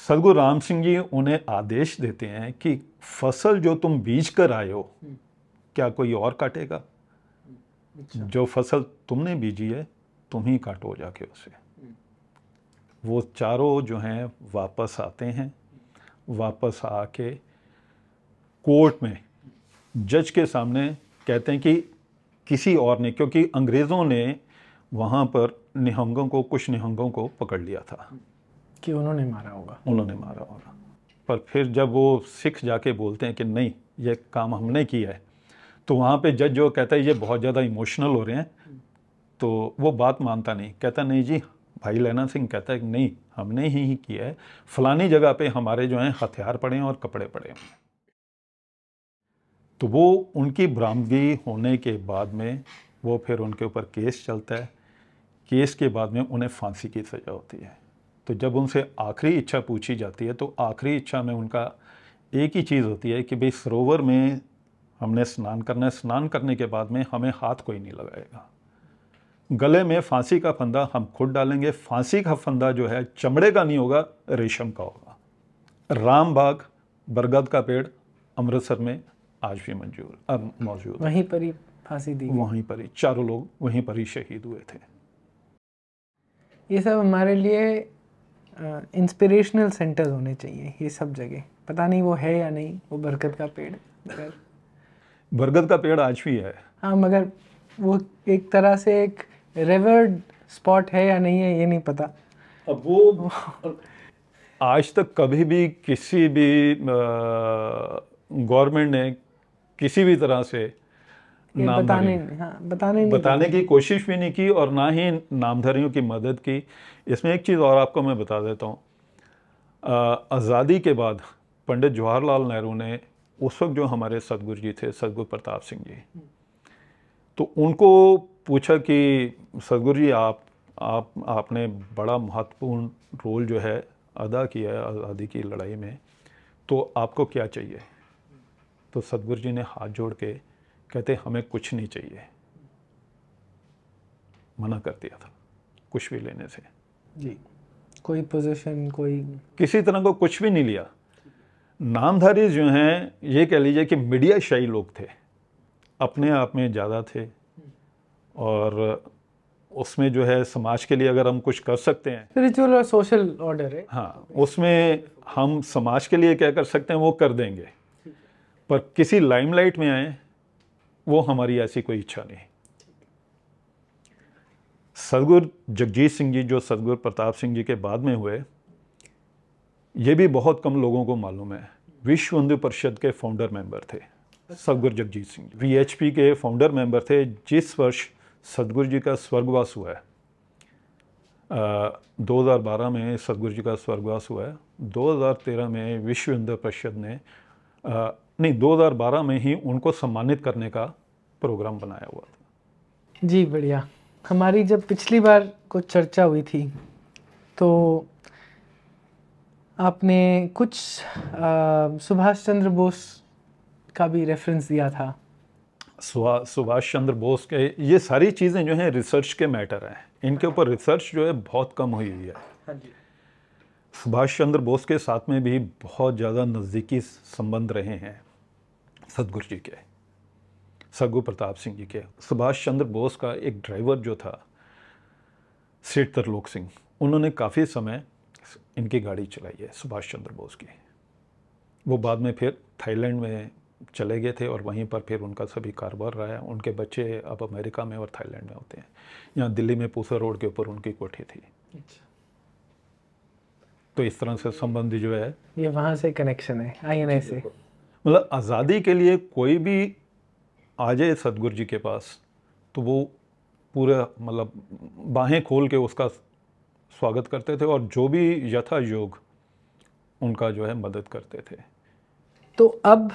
सतगुरु राम सिंह जी उन्हें आदेश देते हैं कि फसल जो तुम बीज कर आए हो, क्या कोई और काटेगा? जो फसल तुमने बीजी है तुम ही काटो जाके उसे। वो चारों जो हैं वापस आते हैं, वापस आके कोर्ट में जज के सामने कहते हैं कि किसी और ने, क्योंकि अंग्रेज़ों ने वहाँ पर निहंगों को, कुछ निहंगों को पकड़ लिया था कि उन्होंने मारा होगा। पर फिर जब वो सिख जाके बोलते हैं कि नहीं ये काम हमने किया है, तो वहाँ पे जज जो कहता है ये बहुत ज़्यादा इमोशनल हो रहे हैं, तो वो बात मानता नहीं, कहता नहीं जी, भाई लैना सिंह कहता है कि नहीं हमने ही किया है, फलानी जगह पे हमारे जो हैं हथियार पड़े हैं और कपड़े पड़े हैं। तो वो उनकी बरामदगी होने के बाद में वो फिर उनके ऊपर केस चलता है। केस के बाद में उन्हें फांसी की सज़ा होती है। तो जब उनसे आखिरी इच्छा पूछी जाती है तो आखिरी इच्छा में उनका एक ही चीज़ होती है कि भाई सरोवर में हमने स्नान करना है, स्नान करने के बाद में हमें हाथ कोई नहीं लगाएगा, गले में फांसी का फंदा हम खुद डालेंगे। फांसी का फंदा जो है चमड़े का नहीं होगा, रेशम का होगा। रामबाग बरगद का पेड़ अमृतसर में आज भी मौजूद, वहीं पर ही फांसी दी, वहीं पर ही चारों लोग वहीं पर ही शहीद हुए थे। ये सब हमारे लिए इंस्पिरेशनल सेंटर्स होने चाहिए, ये सब जगह। पता नहीं वो है या नहीं, वो बरगद का पेड़, बरगद का पेड़ आज भी है, हाँ, मगर वो एक तरह से एक रिवर्ड स्पॉट है या नहीं है ये नहीं पता। अब वो आज तक कभी भी किसी भी गवर्नमेंट ने किसी भी तरह से ये नामधारी बताने की कोशिश भी नहीं की और ना ही नामधारियों की मदद की। इसमें एक चीज़ और आपको मैं बता देता हूँ, आज़ादी के बाद पंडित जवाहरलाल नेहरू ने उस वक्त जो हमारे सदगुरु जी थे, सदगुरु प्रताप सिंह जी, तो उनको पूछा कि सदगुरु जी आपने बड़ा महत्वपूर्ण रोल जो है अदा किया है आज़ादी की लड़ाई में, तो आपको क्या चाहिए? तो सदगुरु जी ने हाथ जोड़ के कहते हमें कुछ नहीं चाहिए, मना कर दिया था कुछ भी लेने से जी। कोई पोजीशन, कोई किसी तरह को कुछ भी नहीं लिया। नामधारी जो हैं ये कह लीजिए कि मीडिया शाही लोग थे, अपने आप में ज़्यादा थे, और उसमें जो है समाज के लिए अगर हम कुछ कर सकते हैं, स्पिरिचुअल और सोशल ऑर्डर है, हाँ, उसमें हम समाज के लिए क्या कर सकते हैं वो कर देंगे, पर किसी लाइमलाइट में आए वो हमारी ऐसी कोई इच्छा नहीं। सदगुरु जगजीत सिंह जी जो सदगुरु प्रताप सिंह जी के बाद में हुए, ये भी बहुत कम लोगों को मालूम है, विश्व हिंदू परिषद के फाउंडर मेंबर थे सदगुरु जगजीत सिंह जी। वीएचपी के फाउंडर मेंबर थे। जिस वर्ष सदगुरु जी का स्वर्गवास हुआ है, 2012 में सदगुरु जी का स्वर्गवास हुआ है, 2013 में विश्व हिंदू परिषद ने नहीं 2012 में ही उनको सम्मानित करने का प्रोग्राम बनाया हुआ था। जी बढ़िया। हमारी जब पिछली बार कुछ चर्चा हुई थी तो आपने कुछ सुभाष चंद्र बोस का भी रेफरेंस दिया था। सुभाष चंद्र बोस के ये सारी चीज़ें जो हैं रिसर्च के मैटर हैं, इनके ऊपर रिसर्च जो है बहुत कम हुई हुई है। हाँ जी। सुभाष चंद्र बोस के साथ में भी बहुत ज़्यादा नज़दीकी संबंध रहे हैं सदगुरु जी के, सदगुरु प्रताप सिंह जी के। सुभाष चंद्र बोस का एक ड्राइवर जो था सेठ तरलोक सिंह, उन्होंने काफ़ी समय इनकी गाड़ी चलाई है सुभाष चंद्र बोस की। वो बाद में फिर थाईलैंड में चले गए थे और वहीं पर फिर उनका सभी कारोबार रहा है। उनके बच्चे अब अमेरिका में और थाईलैंड में होते हैं। यहाँ दिल्ली में पूसा रोड के ऊपर उनकी कोठी थी। तो इस तरह से संबंध जो है ये वहाँ से कनेक्शन है आईएनए से। मतलब आज़ादी के लिए कोई भी आ जाए सदगुरु जी के पास तो वो पूरा मतलब बाहें खोल के उसका स्वागत करते थे, और जो भी यथा योग उनका जो है मदद करते थे। तो अब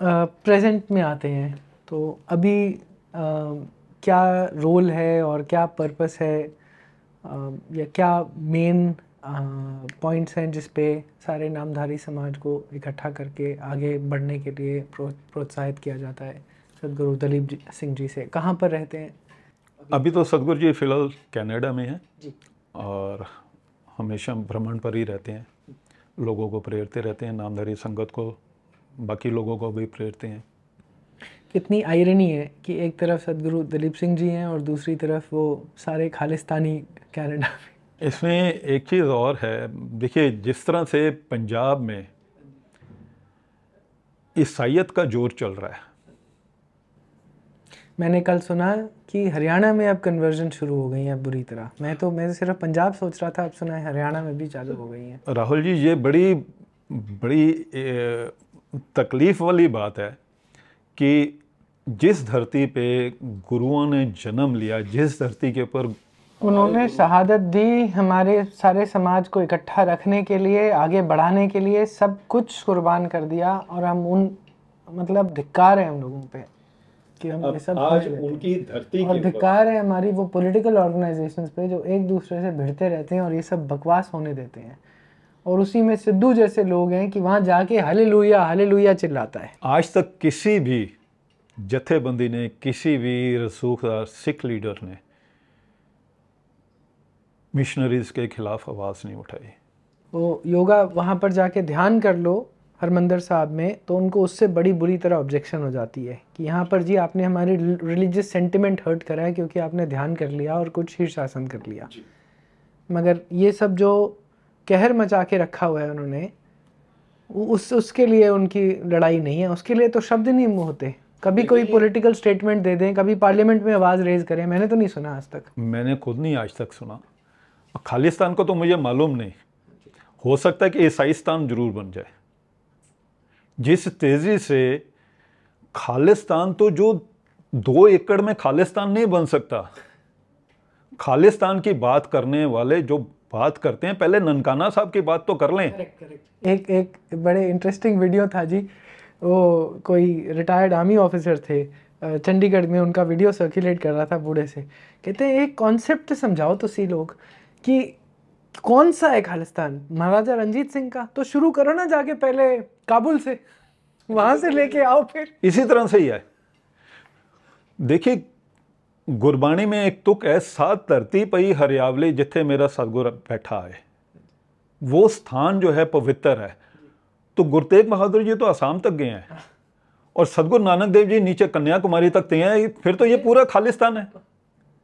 प्रेजेंट में आते हैं, तो अभी क्या रोल है और क्या पर्पस है, या क्या मेन पॉइंट्स हैं जिस पे सारे नामधारी समाज को इकट्ठा करके आगे बढ़ने के लिए प्रोत्साहित किया जाता है? सदगुरु दलीप सिंह जी से कहाँ पर रहते हैं अभी? तो सदगुरु जी फिलहाल कनाडा में हैं और हमेशा भ्रमण पर ही रहते हैं, लोगों को प्रेरते रहते हैं, नामधारी संगत को, बाकी लोगों को भी प्रेरते हैं। कितनी आयरनी है कि एक तरफ सदगुरु दलीप सिंह जी हैं और दूसरी तरफ वो सारे खालिस्तानी कनाडा में। इसमें एक चीज़ और है, देखिए जिस तरह से पंजाब में ईसाइयत का जोर चल रहा है, मैंने कल सुना कि हरियाणा में अब कन्वर्जन शुरू हो गई है बुरी तरह। मैं सिर्फ पंजाब सोच रहा था, अब सुना है हरियाणा में भी चालू हो गई है। राहुल जी ये बड़ी तकलीफ़ वाली बात है कि जिस धरती पे गुरुओं ने जन्म लिया, जिस धरती के ऊपर उन्होंने शहादत दी, हमारे सारे समाज को इकट्ठा रखने के लिए, आगे बढ़ाने के लिए सब कुछ कुर्बान कर दिया, और हम मतलब धिक्कार है हम लोगों पे कि हम ये सब आज उनकी धरती और धिक्कार है हमारी वो पॉलिटिकल ऑर्गेनाइजेशंस पे जो एक दूसरे से भिड़ते रहते हैं और ये सब बकवास होने देते हैं। और उसी में सिद्धू जैसे लोग हैं कि वहाँ जाके हालेलुया हालेलुया चिल्लाता है। आज तक किसी भी जथेबंदी ने, किसी भी रसूखदार सिख लीडर ने मिशनरीज के खिलाफ आवाज़ नहीं उठाई। वो योगा वहाँ पर जाके ध्यान कर लो हरमंदिर साहब में, तो उनको उससे बड़ी बुरी तरह ऑब्जेक्शन हो जाती है कि यहाँ पर जी आपने हमारी रिलीजियस सेंटिमेंट हर्ट करा है क्योंकि आपने ध्यान कर लिया और कुछ शीर्षासन कर लिया। मगर ये सब जो कहर मचा के रखा हुआ है उन्होंने, उसके लिए उनकी लड़ाई नहीं है, उसके लिए तो शब्द नहीं मुँह होते। कभी कोई पॉलिटिकल स्टेटमेंट दे दें, कभी पार्लियामेंट में आवाज़ रेज करें, मैंने तो नहीं सुना आज तक। मैंने खुद नहीं आज तक सुना। खालिस्तान को तो मुझे मालूम नहीं, हो सकता है कि ईसाईस्तान जरूर बन जाए। जिस तेज़ी से खालिस्तान तो जो 2 एकड़ में खालिस्तान नहीं बन सकता। खालिस्तान की बात करने वाले जो बात करते हैं, पहले ननकाना साहब की बात तो कर लें। करेक्ट। एक बड़े इंटरेस्टिंग वीडियो था जी, वो कोई रिटायर्ड आर्मी ऑफिसर थे, चंडीगढ़ में उनका वीडियो सर्कुलेट कर रहा था बूढ़े से। कहते हैं एक कॉन्सेप्ट समझाओ तो सी लोग कि कौन सा है खालिस्तान, महाराजा रंजीत सिंह का? तो शुरू करो ना जाके पहले काबुल से, वहां से लेके आओ फिर। इसी तरह से ही है। देखिए, गुरबाणी में एक तुक है, 7 धरती पई हरियावली जिथे मेरा सतगुर बैठा है। वो स्थान जो है पवित्र है। तो गुरु तेग बहादुर जी तो असम तक गए हैं और सतगुरु नानक देव जी नीचे कन्याकुमारी तक गए हैं, फिर तो ये पूरा खालिस्तान है।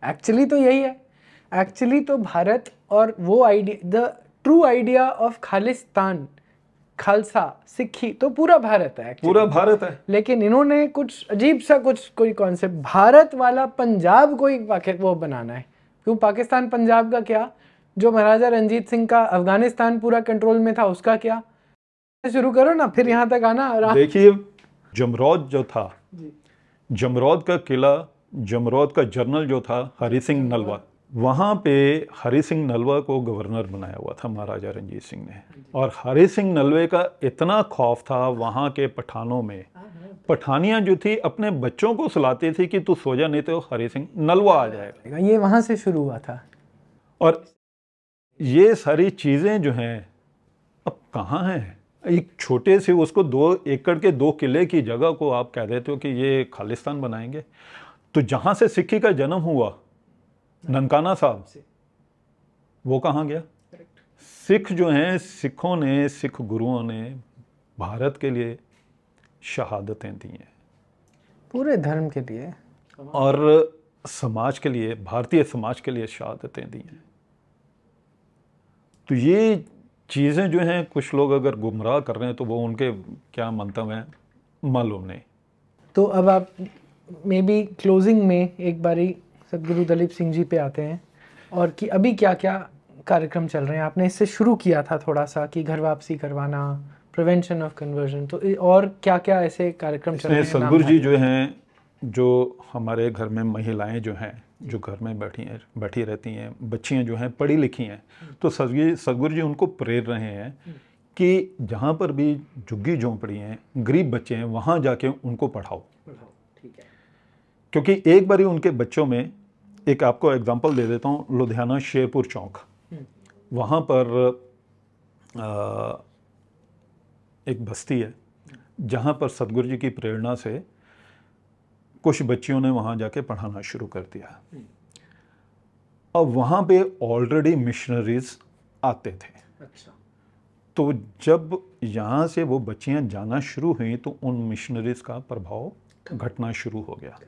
एक्चुअली तो यही है। एक्चुअली तो भारत और वो idea, the true idea of Khalistan, Khalsa, सिक्खी, तो पूरा भारत है, पूरा भारत है। लेकिन इन्होंने कुछ अजीब सा कोई कॉन्सेप्ट भारत वाला पंजाब कोई वो बनाना है। क्यों पाकिस्तान पंजाब का क्या, जो महाराजा रंजीत सिंह का अफगानिस्तान पूरा कंट्रोल में था उसका क्या? शुरू करो ना, फिर यहाँ तक आना। देखिए, जमरौद जो था, जमरौद का किला, जमरौद का जनरल जो था हरि सिंह नलवा, वहाँ पे हरि सिंह नलवा को गवर्नर बनाया हुआ था महाराजा रंजीत सिंह ने। और हरि सिंह नलवे का इतना खौफ था वहाँ के पठानों में, पठानियाँ जो थी अपने बच्चों को सुलाती थी कि तू सो जा नहीं तो हरि सिंह नलवा आ जाएगा। ये वहाँ से शुरू हुआ था। और ये सारी चीज़ें जो हैं अब कहाँ हैं? एक छोटे से उसको 2 एकड़ के 2 किले की जगह को आप कह देते हो कि ये खालिस्तान बनाएंगे। तो जहाँ से सिक्खी का जन्म हुआ, ननकाना साहब, वो कहाँ गया? सिख जो हैं, सिखों ने, सिख गुरुओं ने भारत के लिए शहादतें दी हैं, पूरे धर्म के लिए और समाज के लिए, भारतीय समाज के लिए शहादतें दी हैं। तो ये चीज़ें जो हैं, कुछ लोग अगर गुमराह कर रहे हैं तो वो उनके क्या मंतव्य हैं मालूम नहीं। तो अब आप मे बी क्लोजिंग में एक बारी सदगुरु दलीप सिंह जी पे आते हैं, और कि अभी क्या क्या कार्यक्रम चल रहे हैं। आपने इससे शुरू किया था थोड़ा सा कि घर वापसी करवाना, प्रिवेंशन ऑफ कन्वर्जन, तो और क्या क्या ऐसे कार्यक्रम चल रहे हैं? सदगुरु जी जो हैं, जो हमारे घर में महिलाएं जो हैं, जो घर में बैठी रहती हैं, बच्चियां जो हैं पढ़ी लिखी हैं, तो सदगुरु जी उनको प्रेर रहे हैं कि जहाँ पर भी झुग्गी झोंपड़ी हैं, गरीब बच्चे हैं, वहाँ जाके उनको पढ़ाओ। ठीक है। क्योंकि एक बारी उनके बच्चों में, एक आपको एग्जांपल दे देता हूँ, लुधियाना शेरपुर चौक, वहाँ पर एक बस्ती है जहाँ पर सदगुरु जी की प्रेरणा से कुछ बच्चियों ने वहाँ जाके पढ़ाना शुरू कर दिया। अब वहाँ पे ऑलरेडी मिशनरीज आते थे। अच्छा। तो जब यहाँ से वो बच्चियाँ जाना शुरू हुई तो उन मिशनरीज का प्रभाव घटना शुरू हो गया।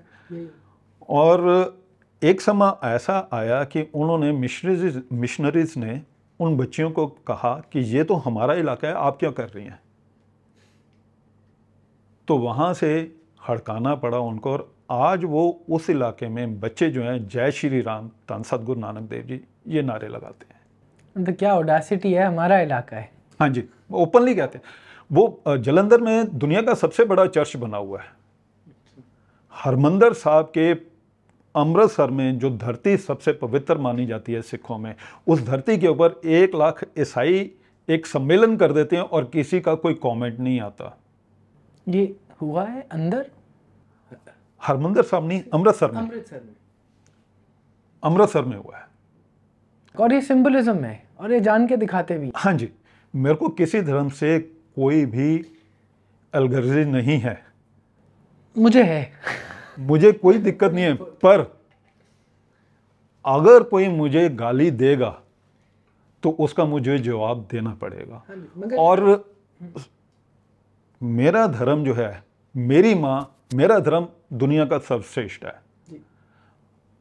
और एक समय ऐसा आया कि उन्होंने मिशनरीज ने उन बच्चियों को कहा कि ये तो हमारा इलाका है, आप क्या कर रही हैं? तो वहाँ से हड़काना पड़ा उनको, और आज वो उस इलाके में बच्चे जो हैं जय श्री राम, धन सतगुरु नानक देव जी, ये नारे लगाते हैं। तो क्या ऑडेसिटी है, हमारा इलाका है। हाँ जी, ओपनली कहते हैं। वो जलंधर में दुनिया का सबसे बड़ा चर्च बना हुआ है। हरमंदर साहब के अमृतसर में जो धरती सबसे पवित्र मानी जाती है सिखों में, उस धरती के ऊपर 1 लाख ईसाई एक सम्मेलन कर देते हैं और किसी का कोई कमेंट नहीं आता। ये हुआ है अंदर हरमंदर साहब नहीं, अमृतसर में हुआ है। और ये सिंबलिज्म है, और ये जान के दिखाते भी। हाँ जी, मेरे को किसी धर्म से कोई भी एलर्जी नहीं है। मुझे है। मुझे कोई दिक्कत नहीं है, पर अगर कोई मुझे गाली देगा तो उसका मुझे जवाब देना पड़ेगा। और मेरा धर्म जो है, मेरी माँ, मेरा धर्म दुनिया का सर्वश्रेष्ठ है।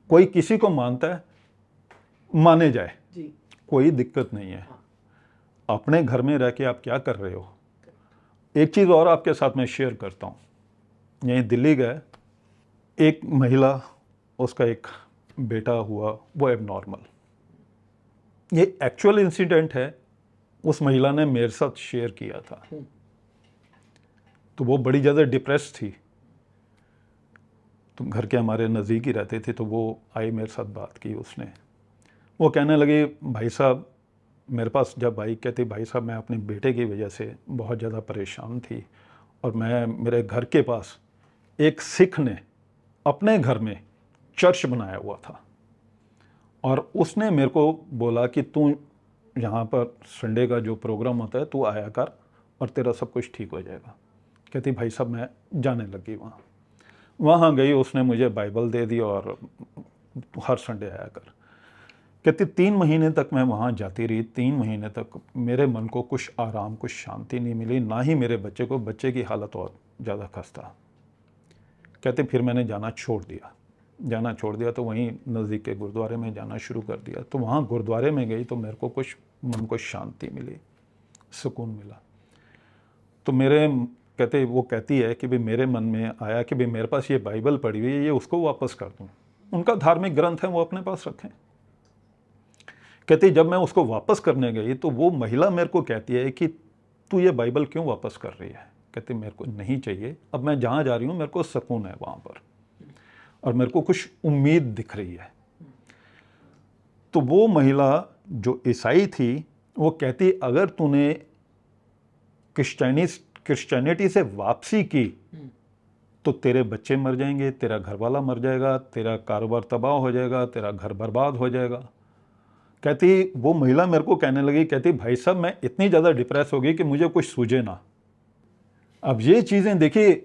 कोई किसी को मानता है, माने जाए, कोई दिक्कत नहीं है। अपने घर में रह के आप क्या कर रहे हो? एक चीज़ और आपके साथ मैं शेयर करता हूँ। यहीं दिल्ली गए, एक महिला, उसका एक बेटा हुआ, वो एबनॉर्मल। ये एक्चुअल इंसिडेंट है, उस महिला ने मेरे साथ शेयर किया था। तो वो बड़ी ज़्यादा डिप्रेस थी। तो घर के हमारे नज़दीक ही रहते थे, तो वो आई, मेरे साथ बात की उसने। वो कहने लगे भाई साहब, मेरे पास जब आई, कहती भाई साहब मैं अपने बेटे की वजह से बहुत ज़्यादा परेशान थी, और मेरे घर के पास एक सिख ने अपने घर में चर्च बनाया हुआ था, और उसने मेरे को बोला कि तू यहाँ पर संडे का जो प्रोग्राम होता है तू आया कर और तेरा सब कुछ ठीक हो जाएगा। कहती भाई साहब मैं जाने लगी वहाँ गई, उसने मुझे बाइबल दे दी और हर संडे आया कर। कहती 3 महीने तक मैं वहाँ जाती रही। 3 महीने तक मेरे मन को कुछ आराम, कुछ शांति नहीं मिली, ना ही मेरे बच्चे को। बच्चे की हालत और ज़्यादा खस्ता। कहते फिर मैंने जाना छोड़ दिया तो वहीं नज़दीक के गुरुद्वारे में जाना शुरू कर दिया। तो वहाँ गुरुद्वारे में गई तो मेरे को कुछ मन को शांति मिली, सुकून मिला। तो वो कहती है कि भाई मेरे मन में आया कि भाई मेरे पास ये बाइबल पड़ी हुई है, ये उसको वापस कर दूँ। उनका धार्मिक ग्रंथ है, वो अपने पास रखें। कहती जब मैं उसको वापस करने गई तो वो महिला मेरे को कहती है कि तू ये बाइबल क्यों वापस कर रही है। कहती मेरे को नहीं चाहिए, अब मैं जहाँ जा रही हूँ मेरे को सुकून है वहाँ पर, और मेरे को कुछ उम्मीद दिख रही है। तो वो महिला जो ईसाई थी वो कहती अगर तूने क्रिश्चियनिटी से वापसी की तो तेरे बच्चे मर जाएंगे, तेरा घरवाला मर जाएगा, तेरा कारोबार तबाह हो जाएगा, तेरा घर बर्बाद हो जाएगा। कहती वो महिला मेरे को कहने लगी, कहती भाई साहब मैं इतनी ज़्यादा डिप्रेस हो गई कि मुझे कुछ सूझे ना। अब ये चीज़ें देखिए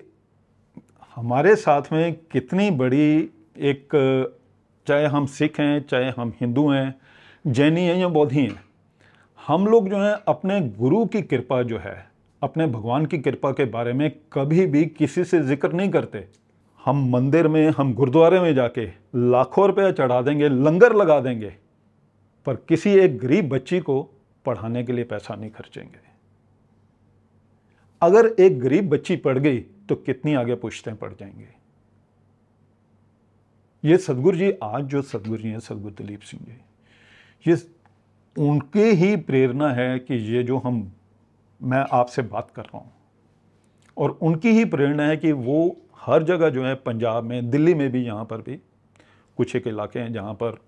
हमारे साथ में कितनी बड़ी एक, चाहे हम सिख हैं, चाहे हम हिंदू हैं, जैनी हैं या बौद्धि हैं, हम लोग जो हैं अपने गुरु की कृपा जो है, अपने भगवान की कृपा के बारे में कभी भी किसी से जिक्र नहीं करते। हम मंदिर में, हम गुरुद्वारे में जाके लाखों रुपया चढ़ा देंगे, लंगर लगा देंगे, पर किसी एक गरीब बच्ची को पढ़ाने के लिए पैसा नहीं खर्चेंगे। अगर एक गरीब बच्ची पढ़ गई तो कितनी आगे पुश्तें पढ़ जाएंगे। ये सदगुरु जी, आज जो सदगुरु जी हैं, सदगुरु दिलीप सिंह जी, ये उनके ही प्रेरणा है कि ये जो मैं आपसे बात कर रहा हूँ, और उनकी ही प्रेरणा है कि वो हर जगह जो है, पंजाब में, दिल्ली में भी, यहाँ पर भी कुछ एक इलाके हैं जहाँ पर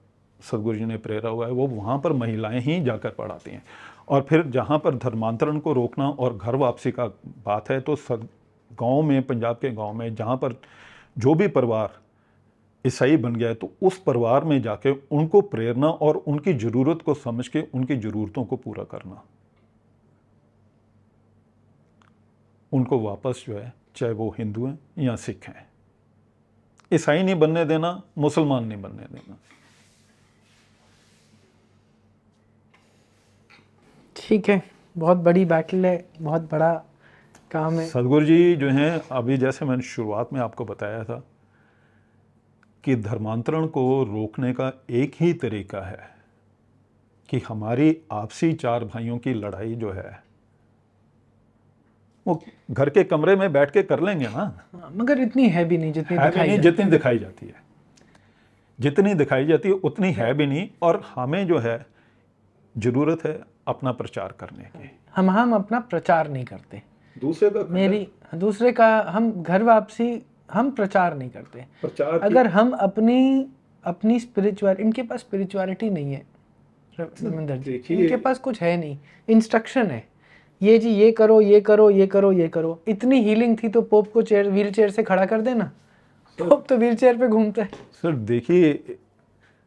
सदगुरु जी ने प्रेरा हुआ है, वो वहाँ पर महिलाएं ही जाकर पढ़ाती हैं। और फिर जहाँ पर धर्मांतरण को रोकना और घर वापसी का बात है, तो गांव में, पंजाब के गांव में, जहाँ पर जो भी परिवार ईसाई बन गया है, तो उस परिवार में जाके उनको प्रेरणा और उनकी ज़रूरत को समझ के उनकी ज़रूरतों को पूरा करना, उनको वापस जो है, चाहे वो हिंदू हैं या सिख हैं, ईसाई नहीं बनने देना, मुसलमान नहीं बनने देना। ठीक है, बहुत बड़ी बैटल है, बहुत बड़ा काम है। सदगुरु जी जो हैं, अभी जैसे मैंने शुरुआत में आपको बताया था कि धर्मांतरण को रोकने का एक ही तरीका है कि हमारी आपसी 4 भाइयों की लड़ाई जो है वो घर के कमरे में बैठ के कर लेंगे ना। मगर इतनी है भी नहीं जितनी दिखाई जाती है। जितनी दिखाई जाती है उतनी है भी नहीं। और हमें जो है ज़रूरत है अपना प्रचार करने की। हम अपना प्रचार नहीं करते, दूसरे का हम घर वापसी, हम प्रचार नहीं करते। अगर हम अपनी स्पिरिचुअल, इनके पास स्पिरिचुअलिटी नहीं है रविंदर जी, इनके पास कुछ है नहीं, इंस्ट्रक्शन है, ये जी ये करो, ये करो, ये करो, ये करो। इतनी हीलिंग थी तो पोप को व्हील चेयर से खड़ा कर देना। पोप तो व्हील चेयर पे घूमता है। सर देखिए,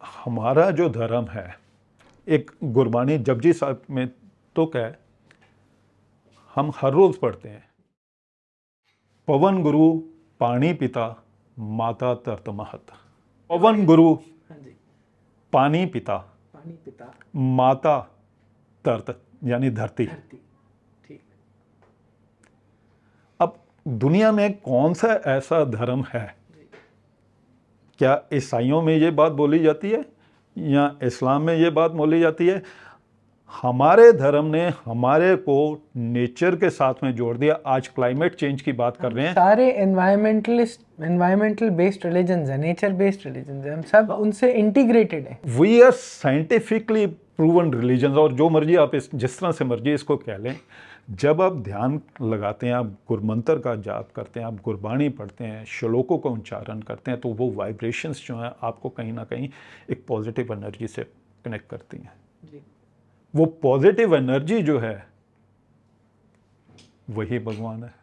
हमारा जो धर्म है, एक गुरबानी जपजी साहब में तो क्या है, हम हर रोज पढ़ते हैं, पवन गुरु पानी पिता माता तरत महत। पवन गुरु पानी पिता माता तरत यानी धरती। अब दुनिया में कौन सा ऐसा धर्म है, क्या ईसाइयों में ये बात बोली जाती है या इस्लाम में ये बात बोली जाती है? हमारे धर्म ने हमारे को नेचर के साथ में जोड़ दिया। आज क्लाइमेट चेंज की बात कर रहे हैं, सारे एनवायरमेंटल बेस्ड रिलीजन्स है, नेचर बेस्ड रिलीजन्स है, हम सब उनसे इंटीग्रेटेड है। We are scientifically proven religions, और जो मर्जी आप जिस तरह से मर्जी इसको कह लें, जब आप ध्यान लगाते हैं, आप गुरमंत्र का जाप करते हैं, आप गुरबाणी पढ़ते हैं, श्लोकों का उच्चारण करते हैं, तो वो वाइब्रेशंस जो हैं आपको कहीं ना कहीं एक पॉजिटिव एनर्जी से कनेक्ट करती हैं जी। वो पॉजिटिव एनर्जी जो है वही भगवान है।